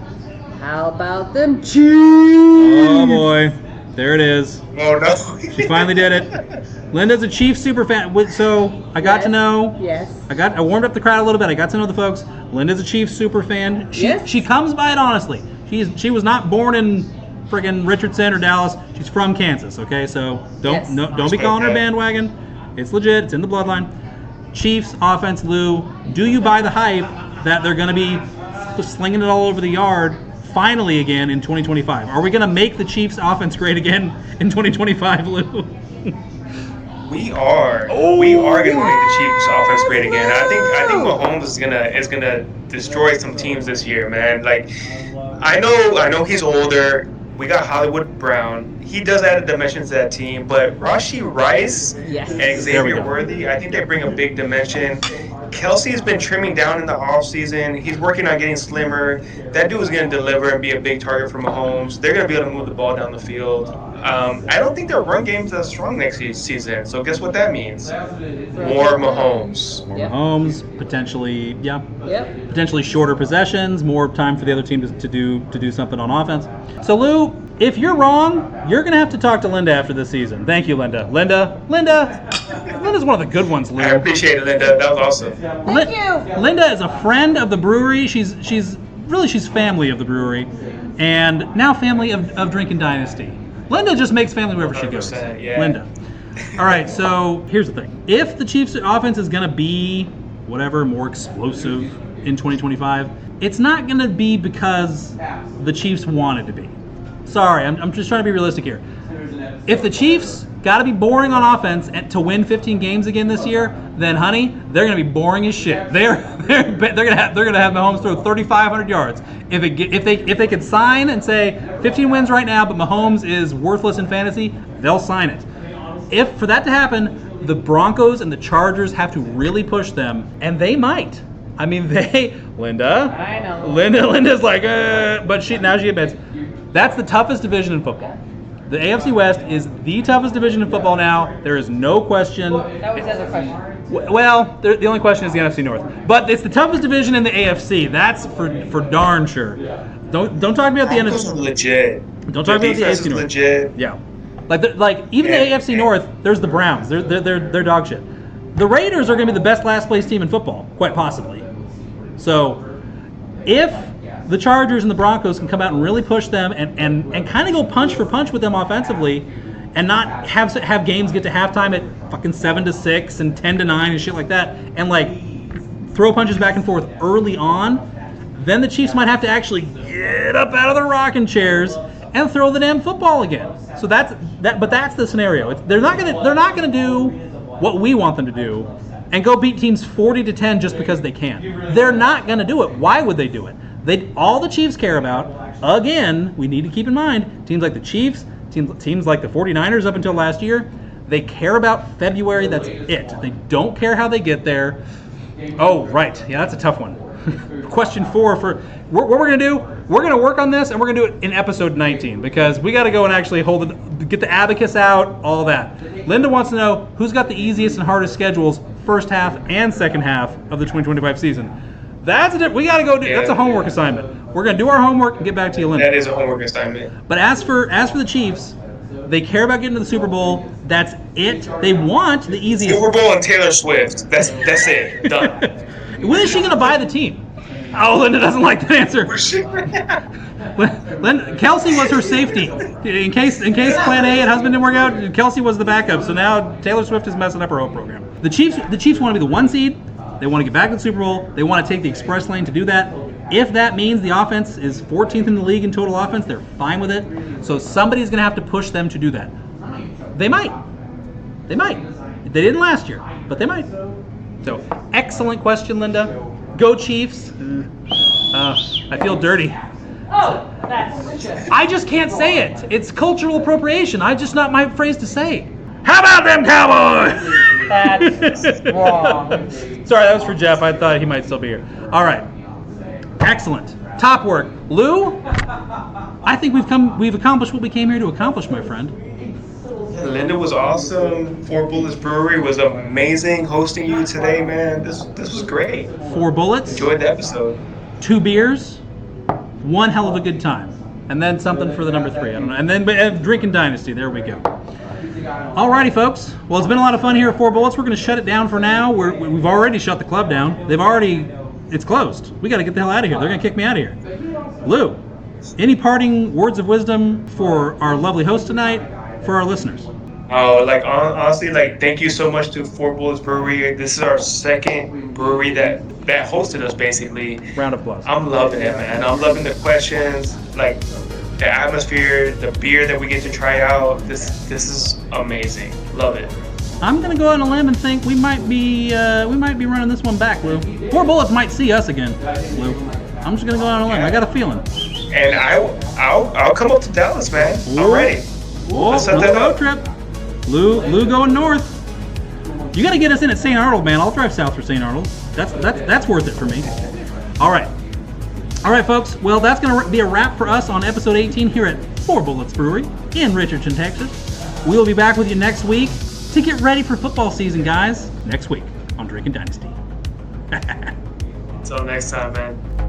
How about them Chiefs? Oh boy, there it is. Oh no. She finally did it. Linda's a Chiefs super fan. So I got to know. Yes. I warmed up the crowd a little bit. I got to know the folks. Linda's a Chiefs super fan. She comes by it honestly. She was not born in friggin' Richardson or Dallas. She's from Kansas. Okay, so don't be calling her bandwagon. It's legit. It's in the bloodline. Chiefs offense, Lou. Do you buy the hype that they're going to be slinging it all over the yard finally again in 2025? Are we going to make the Chiefs offense great again in 2025, Lou? We are going to make the Chiefs offense great again. I think Mahomes is gonna destroy some teams this year, man. Like, I know he's older. We got Hollywood Brown. He does add a dimension to that team, but Rashee Rice and Xavier Worthy, I think they bring a big dimension. Kelsey has been trimming down in the offseason. He's working on getting slimmer. That dude is going to deliver and be a big target for Mahomes. They're going to be able to move the ball down the field. I don't think their run game's as strong next season. So guess what that means? More Mahomes. More Mahomes, potentially, potentially shorter possessions, more time for the other team to do something on offense. So Lou, if you're wrong, you're going to have to talk to Linda after this season. Thank you, Linda. Linda's one of the good ones, Lou. I appreciate it, Linda. That was awesome. Thank you. Linda is a friend of the brewery. She's family of the brewery, and now family of Drinkin Dynasty. Linda just makes family wherever she goes. Yeah. Linda. All right, so here's the thing. If the Chiefs' offense is going to be more explosive in 2025, it's not going to be because the Chiefs want it to be. Sorry, I'm just trying to be realistic here. If the Chiefs got to be boring on offense to win 15 games again this year, then honey, they're going to be boring as shit. They're going to have Mahomes throw 3,500 yards. If they could sign and say 15 wins right now, but Mahomes is worthless in fantasy, they'll sign it. If for that to happen, the Broncos and the Chargers have to really push them, and they might. I mean, Linda. I know. Linda's like, but she admits that's the toughest division in football. The AFC West is the toughest division in football now. There is no question. That was the other question. Well, the only question is the NFC North. But it's the toughest division in the AFC. That's for darn sure. Don't talk about the NFC. Legit. Don't talk about the AFC North. Legit. Yeah. Like even the AFC North, there's the Browns. They're dog shit. The Raiders are going to be the best last place team in football, quite possibly. So if the Chargers and the Broncos can come out and really push them and kind of go punch for punch with them offensively and not have games get to halftime at fucking 7-6 and 10-9 and shit like that and like throw punches back and forth early on, then the Chiefs might have to actually get up out of their rocking chairs and throw the damn football again. So that's the scenario. They're not gonna do what we want them to do and go beat teams 40-10 just because they can. They're not gonna do it. Why would they do it? All the Chiefs care about, again, we need to keep in mind, teams like the Chiefs, teams like the 49ers up until last year, they care about February, that's it. They don't care how they get there. Oh, right. Yeah, that's a tough one. Question 4 what we're going to do, we're going to work on this, and we're going to do it in episode 19, because we got to go and actually get the abacus out, all that. Linda wants to know who's got the easiest and hardest schedules first half and second half of the 2025 season. We got to go do. That's a homework assignment. We're going to do our homework and get back to you, Linda. That is a homework assignment. But as for the Chiefs, They care about getting to the Super Bowl. That's it. They want the easiest. Super Bowl and Taylor Swift. That's it. Done. When is she going to buy the team? Oh, Linda doesn't like that answer. Kelsey was her safety. In case Plan A and husband didn't work out, Kelsey was the backup. So now Taylor Swift is messing up her whole program. The Chiefs want to be the 1 seed. They want to get back to the Super Bowl. They want to take the express lane to do that. If that means the offense is 14th in the league in total offense, they're fine with it. So somebody's going to have to push them to do that. They might. They didn't last year, but they might. So, excellent question, Linda. Go Chiefs. I feel dirty. Oh, that's just. I just can't say it. It's cultural appropriation. I just not my phrase to say. How about them Cowboys? That's wrong. Sorry, that was for Jeff. I thought he might still be here. All right. Excellent. Top work. Lou, I think we've accomplished what we came here to accomplish, my friend. Linda was awesome. Four Bullets Brewery was amazing hosting you today, man. This was great. 4 bullets. Enjoyed the episode. 2 beers. One hell of a good time. And then something for the number 3. I don't know. And then Drinkin Dynasty. There we go. Alrighty, folks. Well, it's been a lot of fun here at 4 Bullets. We're going to shut it down for now. We've already shut the club down. It's closed. We got to get the hell out of here. They're going to kick me out of here. Lou, any parting words of wisdom for our lovely host tonight, for our listeners? Oh, honestly, thank you so much to Four Bullets Brewery. This is our second brewery that hosted us, basically. Round of applause. I'm loving it, man. I'm loving the questions, the atmosphere, the beer that we get to try out. This is amazing. Love it. I'm gonna go out on a limb and think we might be running this one back, Lou. 4 Bullets might see us again, Lou. I'm just gonna go out on a limb. I got a feeling. And I'll come up to Dallas, man. I'm ready. Let's set that road trip. Lou going north. You got to get us in at St. Arnold, man. I'll drive south for St. Arnold. That's worth it for me. All right, folks. Well, that's going to be a wrap for us on episode 18 here at 4 Bullets Brewery in Richardson, Texas. We'll be back with you next week to get ready for football season, guys. Next week on Drinkin Dynasty. Until next time, man.